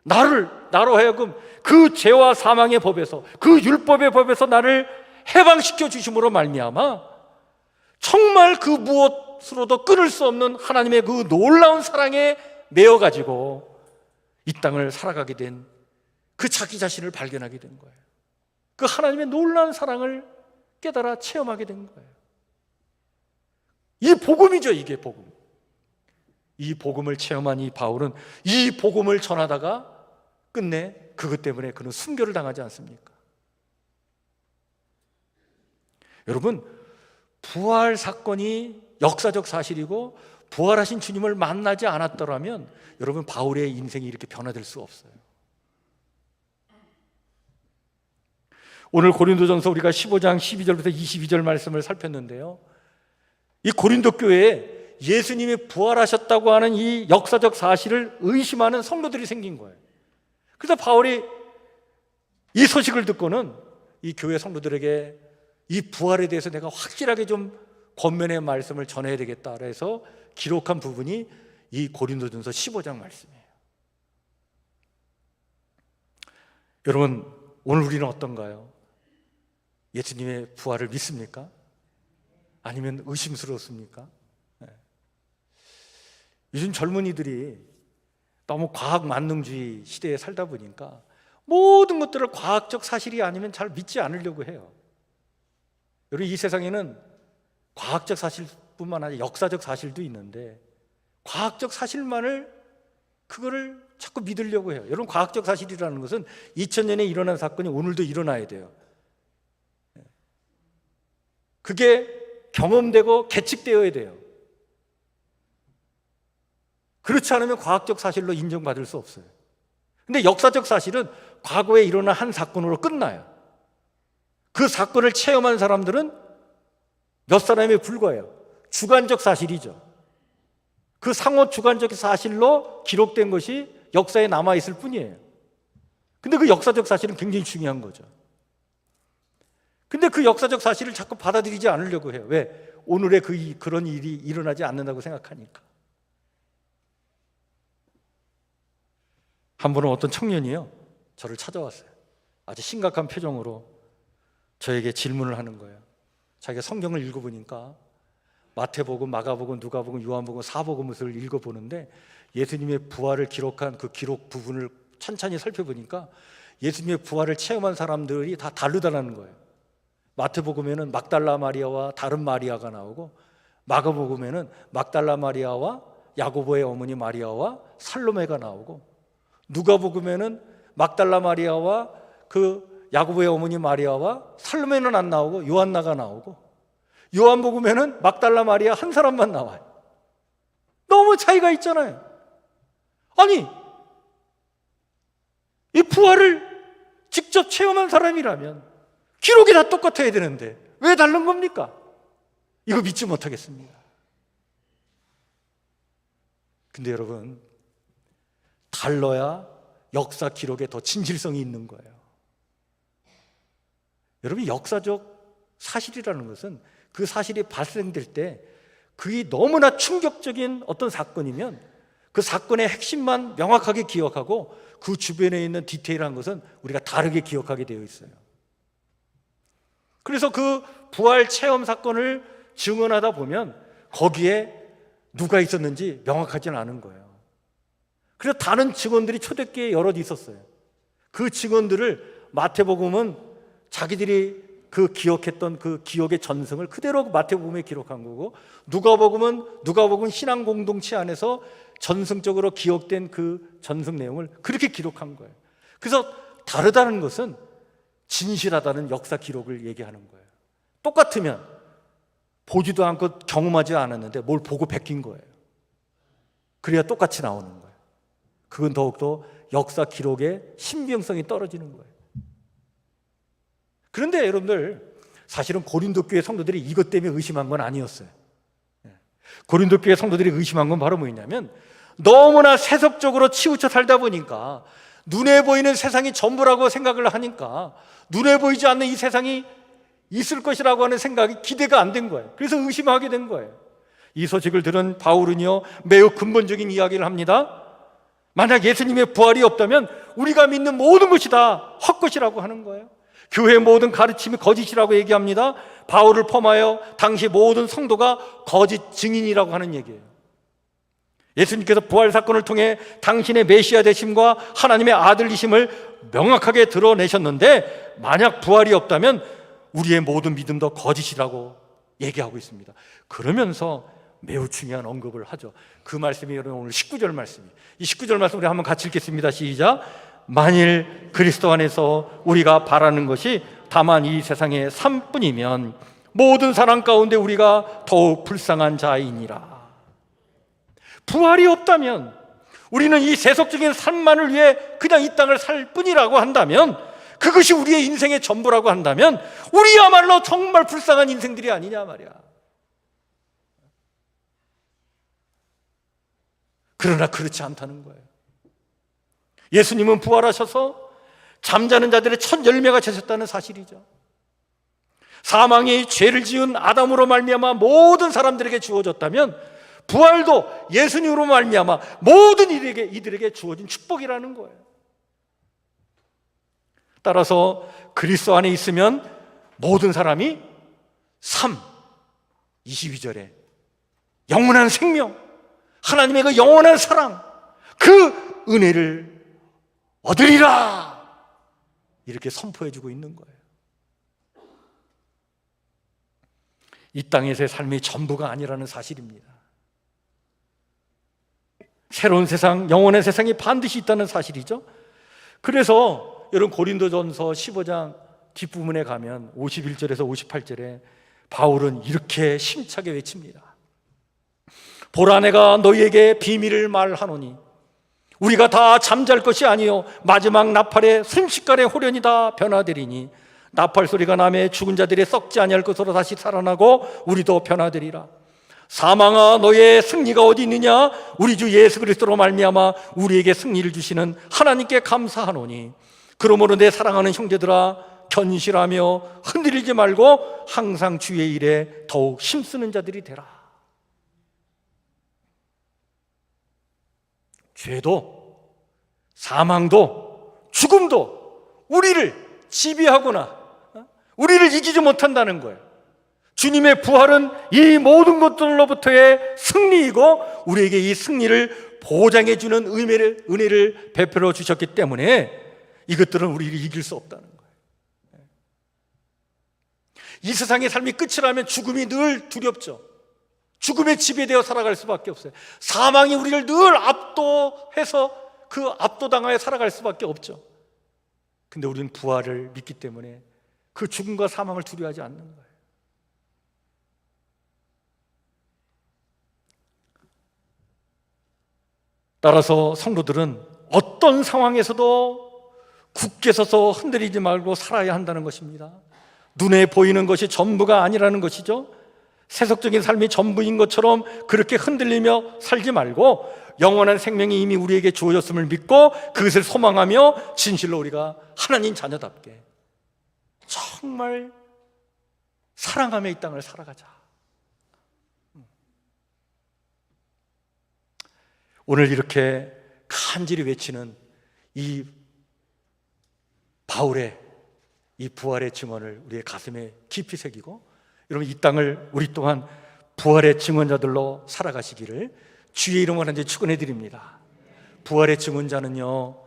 나로 하여금 그 죄와 사망의 법에서, 그 율법의 법에서 나를 해방시켜 주심으로 말미암아 정말 그 무엇으로도 끊을 수 없는 하나님의 그 놀라운 사랑에 매여 가지고 이 땅을 살아가게 된 그 자기 자신을 발견하게 된 거예요. 그 하나님의 놀라운 사랑을 깨달아 체험하게 된 거예요. 이 복음이죠. 이게 복음. 이 복음을 체험한 이 바울은 이 복음을 전하다가 끝내 그것 때문에 그는 순교를 당하지 않습니까? 여러분, 부활 사건이 역사적 사실이고 부활하신 주님을 만나지 않았더라면 여러분, 바울의 인생이 이렇게 변화될 수 없어요. 오늘 고린도전서 우리가 15장 12절부터 22절 말씀을 살폈는데요, 이 고린도 교회에 예수님이 부활하셨다고 하는 이 역사적 사실을 의심하는 성도들이 생긴 거예요. 그래서 바울이 이 소식을 듣고는 이 교회 성도들에게 이 부활에 대해서 내가 확실하게 좀 권면의 말씀을 전해야 되겠다 그래서 기록한 부분이 이 고린도전서 15장 말씀이에요. 여러분, 오늘 우리는 어떤가요? 예수님의 부활을 믿습니까? 아니면 의심스럽습니까? 네. 요즘 젊은이들이 너무 과학 만능주의 시대에 살다 보니까 모든 것들을 과학적 사실이 아니면 잘 믿지 않으려고 해요. 여러분, 이 세상에는 과학적 사실뿐만 아니라 역사적 사실도 있는데 과학적 사실만을 그거를 자꾸 믿으려고 해요. 여러분, 과학적 사실이라는 것은 2000년에 일어난 사건이 오늘도 일어나야 돼요. 그게 경험되고 계측되어야 돼요. 그렇지 않으면 과학적 사실로 인정받을 수 없어요. 근데 역사적 사실은 과거에 일어난 한 사건으로 끝나요. 그 사건을 체험한 사람들은 몇 사람에 불과해요. 주관적 사실이죠. 그 상호 주관적 사실로 기록된 것이 역사에 남아있을 뿐이에요. 근데 그 역사적 사실은 굉장히 중요한 거죠. 근데 그 역사적 사실을 자꾸 받아들이지 않으려고 해요. 왜? 오늘의 그런 일이 일어나지 않는다고 생각하니까. 한 번은 어떤 청년이요, 저를 찾아왔어요. 아주 심각한 표정으로 저에게 질문을 하는 거예요. 자기가 성경을 읽어보니까 마태복음, 마가복음, 누가복음, 요한복음, 사복음을 읽어보는데 예수님의 부활을 기록한 그 기록 부분을 천천히 살펴보니까 예수님의 부활을 체험한 사람들이 다 다르다는 거예요. 마태복음에는 막달라 마리아와 다른 마리아가 나오고, 마가복음에는 막달라 마리아와 야고보의 어머니 마리아와 살로메가 나오고, 누가복음에는 막달라 마리아와 그 야고보의 어머니 마리아와 살로메는 안 나오고 요한나가 나오고, 요한복음에는 막달라 마리아 한 사람만 나와요. 너무 차이가 있잖아요. 아니, 이 부활을 직접 체험한 사람이라면 기록이 다 똑같아야 되는데 왜 다른 겁니까? 이거 믿지 못하겠습니다. 근데 여러분, 달라야 역사 기록에 더 진실성이 있는 거예요. 여러분, 역사적 사실이라는 것은 그 사실이 발생될 때 그게 너무나 충격적인 어떤 사건이면 그 사건의 핵심만 명확하게 기억하고 그 주변에 있는 디테일한 것은 우리가 다르게 기억하게 되어 있어요. 그래서 그 부활 체험 사건을 증언하다 보면 거기에 누가 있었는지 명확하지는 않은 거예요. 그래서 다른 증언들이 초대교회에 여럿 있었어요. 그 증언들을 마태복음은 자기들이 그 기억했던 그 기억의 전승을 그대로 마태복음에 기록한 거고, 누가복음은 신앙 공동체 안에서 전승적으로 기억된 그 전승 내용을 그렇게 기록한 거예요. 그래서 다르다는 것은 진실하다는 역사 기록을 얘기하는 거예요. 똑같으면 보지도 않고 경험하지 않았는데 뭘 보고 베낀 거예요. 그래야 똑같이 나오는 거예요. 그건 더욱더 역사 기록의 신빙성이 떨어지는 거예요. 그런데 여러분들, 사실은 고린도 교회 성도들이 이것 때문에 의심한 건 아니었어요. 고린도 교회 성도들이 의심한 건 바로 뭐냐면, 너무나 세속적으로 치우쳐 살다 보니까 눈에 보이는 세상이 전부라고 생각을 하니까 눈에 보이지 않는 이 세상이 있을 것이라고 하는 생각이 기대가 안 된 거예요. 그래서 의심하게 된 거예요. 이 소식을 들은 바울은요, 매우 근본적인 이야기를 합니다. 만약 예수님의 부활이 없다면 우리가 믿는 모든 것이 다 헛것이라고 하는 거예요. 교회의 모든 가르침이 거짓이라고 얘기합니다. 바울을 포함하여 당시 모든 성도가 거짓 증인이라고 하는 얘기예요. 예수님께서 부활 사건을 통해 당신의 메시아 되심과 하나님의 아들이심을 명확하게 드러내셨는데, 만약 부활이 없다면 우리의 모든 믿음도 거짓이라고 얘기하고 있습니다. 그러면서 매우 중요한 언급을 하죠. 그 말씀이 여러분 오늘 19절 말씀이에요. 이 19절 말씀 우리 한번 같이 읽겠습니다. 시작. 만일 그리스도 안에서 우리가 바라는 것이 다만 이 세상의 삶뿐이면 모든 사람 가운데 우리가 더욱 불쌍한 자이니라. 부활이 없다면, 우리는 이 세속적인 삶만을 위해 그냥 이 땅을 살 뿐이라고 한다면, 그것이 우리의 인생의 전부라고 한다면 우리야말로 정말 불쌍한 인생들이 아니냐 말이야. 그러나 그렇지 않다는 거예요. 예수님은 부활하셔서 잠자는 자들의 첫 열매가 되셨다는 사실이죠. 사망이 죄를 지은 아담으로 말미암아 모든 사람들에게 주어졌다면 부활도 예수님으로 말미암아 모든 이들에게 주어진 축복이라는 거예요. 따라서 그리스도 안에 있으면 모든 사람이 22절에 영원한 생명, 하나님의 그 영원한 사랑, 그 은혜를 얻으리라 이렇게 선포해주고 있는 거예요. 이 땅에서의 삶이 전부가 아니라는 사실입니다. 새로운 세상, 영원한 세상이 반드시 있다는 사실이죠. 그래서 여러분 고린도전서 15장 뒷부분에 가면 51절에서 58절에 바울은 이렇게 힘차게 외칩니다. 보라, 내가 너희에게 비밀을 말하노니 우리가 다 잠잘 것이 아니요 마지막 나팔의 순식간에 호련히 다 변화되리니 나팔 소리가 나매 죽은 자들이 썩지 아니할 것으로 다시 살아나고 우리도 변화되리라. 사망아, 너의 승리가 어디 있느냐? 우리 주 예수 그리스도로 말미암아 우리에게 승리를 주시는 하나님께 감사하노니 그러므로 내 사랑하는 형제들아, 견실하며 흔들리지 말고 항상 주의 일에 더욱 힘쓰는 자들이 되라. 죄도 사망도 죽음도 우리를 지배하거나 우리를 이기지 못한다는 거예요. 주님의 부활은 이 모든 것들로부터의 승리이고 우리에게 이 승리를 보장해주는 은혜를 베풀어 주셨기 때문에 이것들은 우리를 이길 수 없다는 거예요. 이 세상의 삶이 끝이라면 죽음이 늘 두렵죠. 죽음에 지배되어 살아갈 수밖에 없어요. 사망이 우리를 늘 압도해서 그 압도당하여 살아갈 수밖에 없죠. 근데 우리는 부활을 믿기 때문에 그 죽음과 사망을 두려워하지 않는 거예요. 따라서 성도들은 어떤 상황에서도 굳게 서서 흔들리지 말고 살아야 한다는 것입니다. 눈에 보이는 것이 전부가 아니라는 것이죠. 세속적인 삶이 전부인 것처럼 그렇게 흔들리며 살지 말고 영원한 생명이 이미 우리에게 주어졌음을 믿고 그것을 소망하며 진실로 우리가 하나님 자녀답게 정말 사랑하며 이 땅을 살아가자. 오늘 이렇게 간절히 외치는 이 바울의 이 부활의 증언을 우리의 가슴에 깊이 새기고 여러분 이 땅을 우리 또한 부활의 증언자들로 살아가시기를 주의 이름으로 하나님 축원해 드립니다. 부활의 증언자는요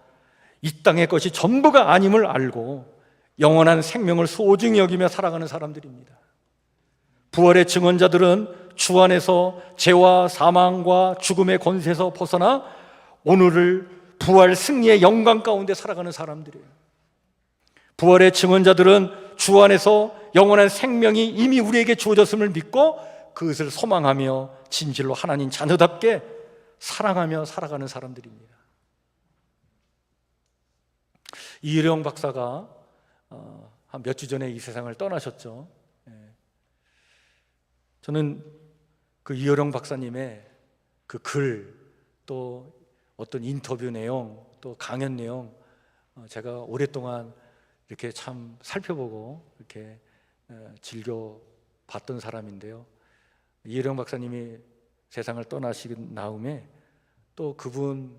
이 땅의 것이 전부가 아님을 알고 영원한 생명을 소중히 여기며 살아가는 사람들입니다. 부활의 증언자들은 주 안에서 죄와 사망과 죽음의 권세에서 벗어나 오늘을 부활 승리의 영광 가운데 살아가는 사람들이에요. 부활의 증언자들은 주 안에서 영원한 생명이 이미 우리에게 주어졌음을 믿고 그것을 소망하며 진실로 하나님 자녀답게 사랑하며 살아가는 사람들입니다. 이일영 박사가 한 몇 주 전에 이 세상을 떠나셨죠. 저는 그 이일영 박사님의 그 글, 또 어떤 인터뷰 내용, 또 강연 내용 제가 오랫동안 이렇게 참 살펴보고 이렇게 즐겨 봤던 사람인데요. 이일영 박사님이 세상을 떠나신 다음에 또 그분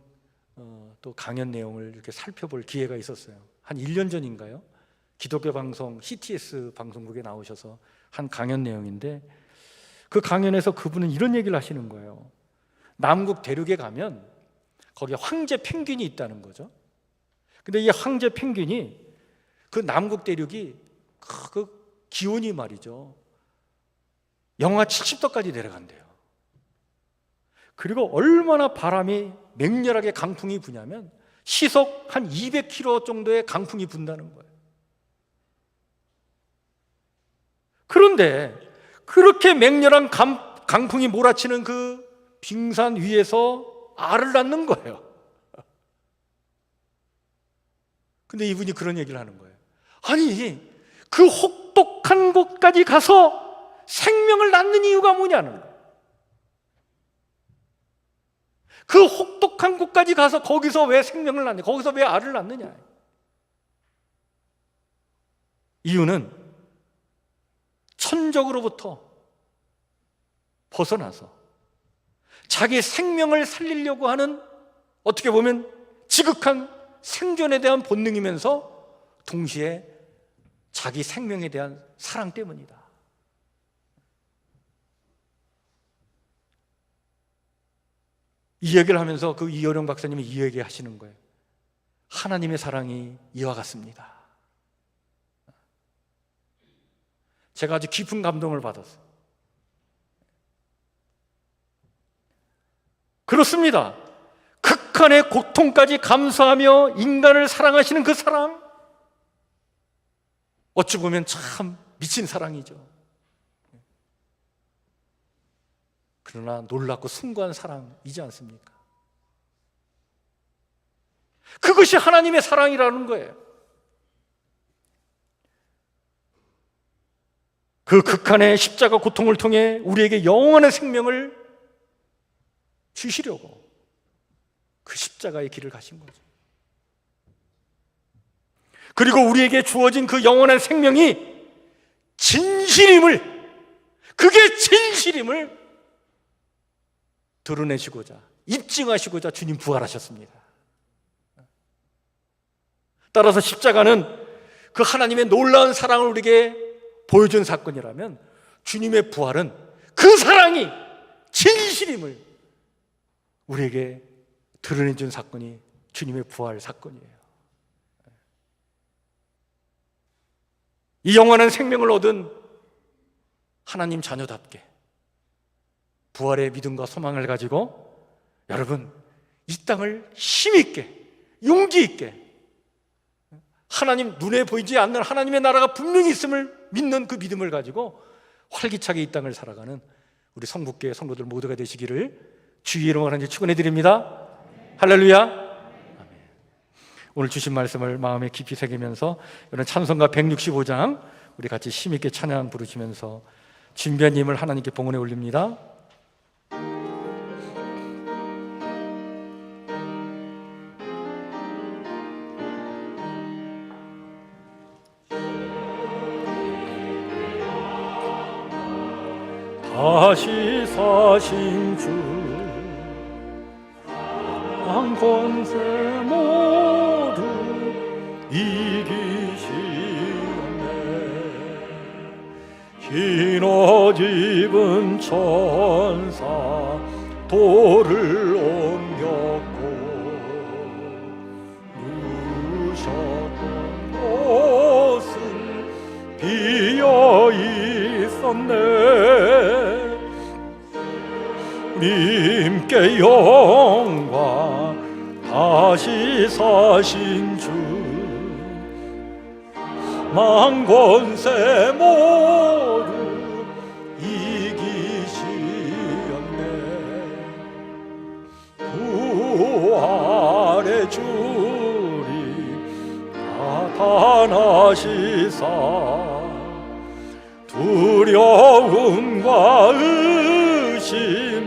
또 강연 내용을 이렇게 살펴볼 기회가 있었어요. 한 1년 전인가요? 기독교 방송 CTS 방송국에 나오셔서 한 강연 내용인데 그 강연에서 그분은 이런 얘기를 하시는 거예요. 남극 대륙에 가면 거기에 황제 펭귄이 있다는 거죠. 근데 이 황제 펭귄이 그 남극 대륙이 그 기온이 말이죠 영하 70도까지 내려간대요. 그리고 얼마나 바람이 맹렬하게 강풍이 부냐면 시속 한 200km 정도의 강풍이 분다는 거예요. 그런데 그렇게 맹렬한 강풍이 몰아치는 그 빙산 위에서 알을 낳는 거예요. 근데 이분이 그런 얘기를 하는 거예요. 아니, 그 혹독한 곳까지 가서 생명을 낳는 이유가 뭐냐는 거예요. 그 혹독한 곳까지 가서 거기서 왜 생명을 낳느냐, 거기서 왜 알을 낳느냐. 이유는 천적으로부터 벗어나서 자기 생명을 살리려고 하는, 어떻게 보면 지극한 생존에 대한 본능이면서 동시에 자기 생명에 대한 사랑 때문이다. 이 얘기를 하면서 그 이어령 박사님이 이 얘기 하시는 거예요. 하나님의 사랑이 이와 같습니다. 제가 아주 깊은 감동을 받았어요. 그렇습니다. 극한의 고통까지 감수하며 인간을 사랑하시는 그 사랑, 어찌 보면 참 미친 사랑이죠. 그러나 놀랍고 숭고한 사랑이지 않습니까? 그것이 하나님의 사랑이라는 거예요. 그 극한의 십자가 고통을 통해 우리에게 영원한 생명을 주시려고 그 십자가의 길을 가신 거죠. 그리고 우리에게 주어진 그 영원한 생명이 진실임을, 그게 진실임을 드러내시고자, 입증하시고자 주님 부활하셨습니다. 따라서 십자가는 그 하나님의 놀라운 사랑을 우리에게 보여준 사건이라면, 주님의 부활은 그 사랑이 진실임을 우리에게 드러내준 사건이 주님의 부활 사건이에요. 이 영원한 생명을 얻은 하나님 자녀답게 부활의 믿음과 소망을 가지고 여러분, 이 땅을 힘있게, 용기 있게, 하나님 눈에 보이지 않는 하나님의 나라가 분명히 있음을 믿는 그 믿음을 가지고 활기차게 이 땅을 살아가는 우리 성북교회 성도들 모두가 되시기를 주의 이름으로 하나님 축원해 드립니다. 할렐루야. 아멘. 오늘 주신 말씀을 마음에 깊이 새기면서 이런 찬송가 165장 우리 같이 힘있게 찬양 부르시면서 준비한 힘을 하나님께 봉헌해 올립니다. 다시 사신 주 왕권세 모두 이기시네. 흰 옷 입은 천사 돌을 옮겼고 누셨던 곳은 비어 있었네. 님께 영광, 다시 사신 주 만권세 모두 이기시었네. 부활의 주님 나타나시사 두려움과 의심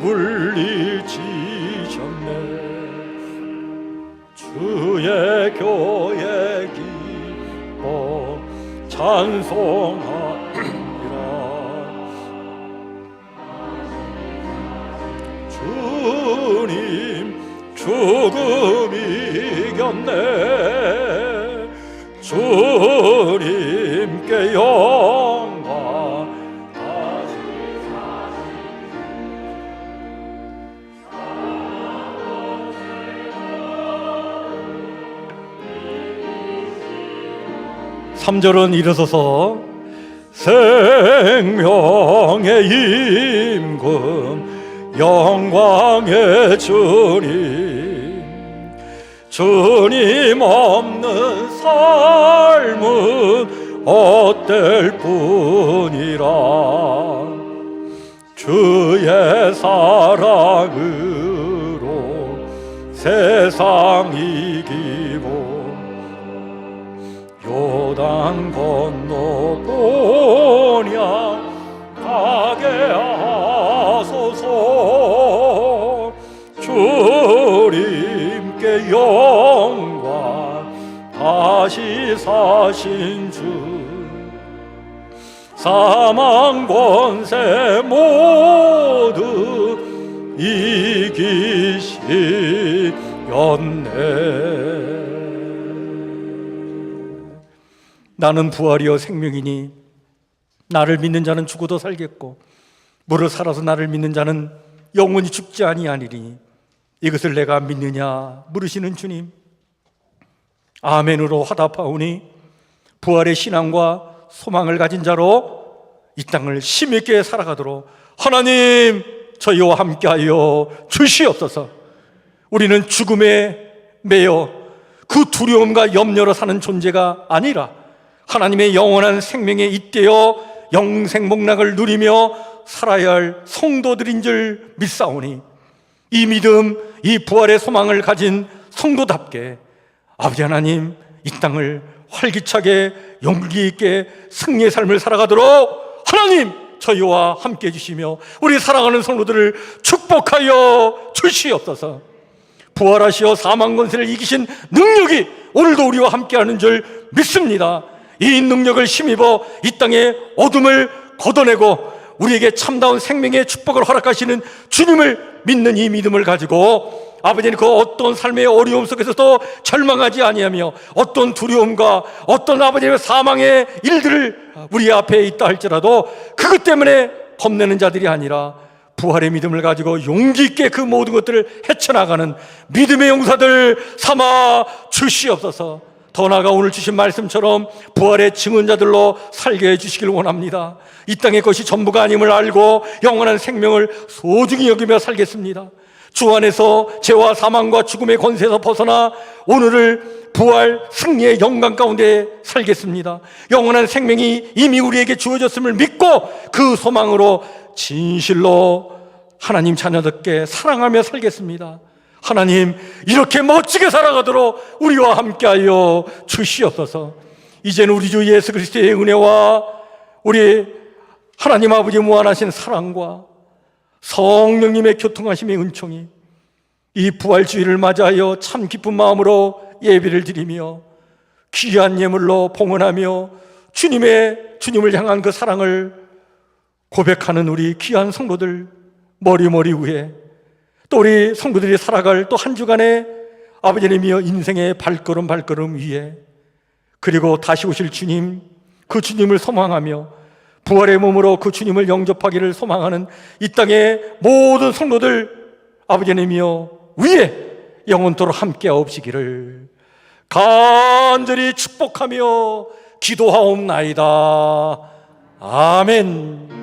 물리치셨네. 주의 교회 기뻐 찬송하리라. 주님 죽음 이겼네. 주님께 영광, 삼절은 일어서서 생명의 임금 영광의 주님, 주님 없는 삶은 어떨 뿐이라. 주의 사랑으로 세상 이기고 요단 건너 본향 가게 하소서. 주 사신 주 사망 권세 모두 이기시었네. 나는 부활이요 생명이니 나를 믿는 자는 죽어도 살겠고 무릇 살아서 나를 믿는 자는 영원히 죽지 아니하리니 이것을 내가 믿느냐 물으시는 주님, 아멘으로 화답하오니 부활의 신앙과 소망을 가진 자로 이 땅을 힘있게 살아가도록 하나님 저희와 함께하여 주시옵소서. 우리는 죽음에 매여 그 두려움과 염려로 사는 존재가 아니라 하나님의 영원한 생명에 잇대어 영생복락을 누리며 살아야 할 성도들인 줄 믿사오니 이 믿음, 이 부활의 소망을 가진 성도답게 아버지 하나님 이 땅을 활기차게 용기 있게 승리의 삶을 살아가도록 하나님 저희와 함께 해주시며 우리 사랑하는 성도들을 축복하여 주시옵소서. 부활하시어 사망 권세를 이기신 능력이 오늘도 우리와 함께하는 줄 믿습니다. 이 능력을 힘입어 이 땅의 어둠을 걷어내고 우리에게 참다운 생명의 축복을 허락하시는 주님을 믿는 이 믿음을 가지고 아버지는 그 어떤 삶의 어려움 속에서도 절망하지 아니하며 어떤 두려움과 어떤 아버지의 사망의 일들을 우리 앞에 있다 할지라도 그것 때문에 겁내는 자들이 아니라 부활의 믿음을 가지고 용기 있게 그 모든 것들을 헤쳐나가는 믿음의 용사들 삼아 주시옵소서. 더 나아가 오늘 주신 말씀처럼 부활의 증언자들로 살게 해주시길 원합니다. 이 땅의 것이 전부가 아님을 알고 영원한 생명을 소중히 여기며 살겠습니다. 주 안에서 죄와 사망과 죽음의 권세에서 벗어나 오늘을 부활 승리의 영광 가운데 살겠습니다. 영원한 생명이 이미 우리에게 주어졌음을 믿고 그 소망으로 진실로 하나님 자녀들께 사랑하며 살겠습니다. 하나님 이렇게 멋지게 살아가도록 우리와 함께하여 주시옵소서. 이제는 우리 주 예수 그리스도의 은혜와 우리 하나님 아버지 무한하신 사랑과 성령님의 교통하심의 은총이 이 부활주의를 맞이하여 참 기쁜 마음으로 예배를 드리며 귀한 예물로 봉헌하며 주님을 향한 그 사랑을 고백하는 우리 귀한 성도들 머리 위에 또 우리 성도들이 살아갈 또 한 주간의 아버지님이여 인생의 발걸음 위에 그리고 다시 오실 주님, 그 주님을 소망하며 부활의 몸으로 그 주님을 영접하기를 소망하는 이 땅의 모든 성도들 아버지님이여 위에 영원토록 함께 하옵시기를 간절히 축복하며 기도하옵나이다. 아멘.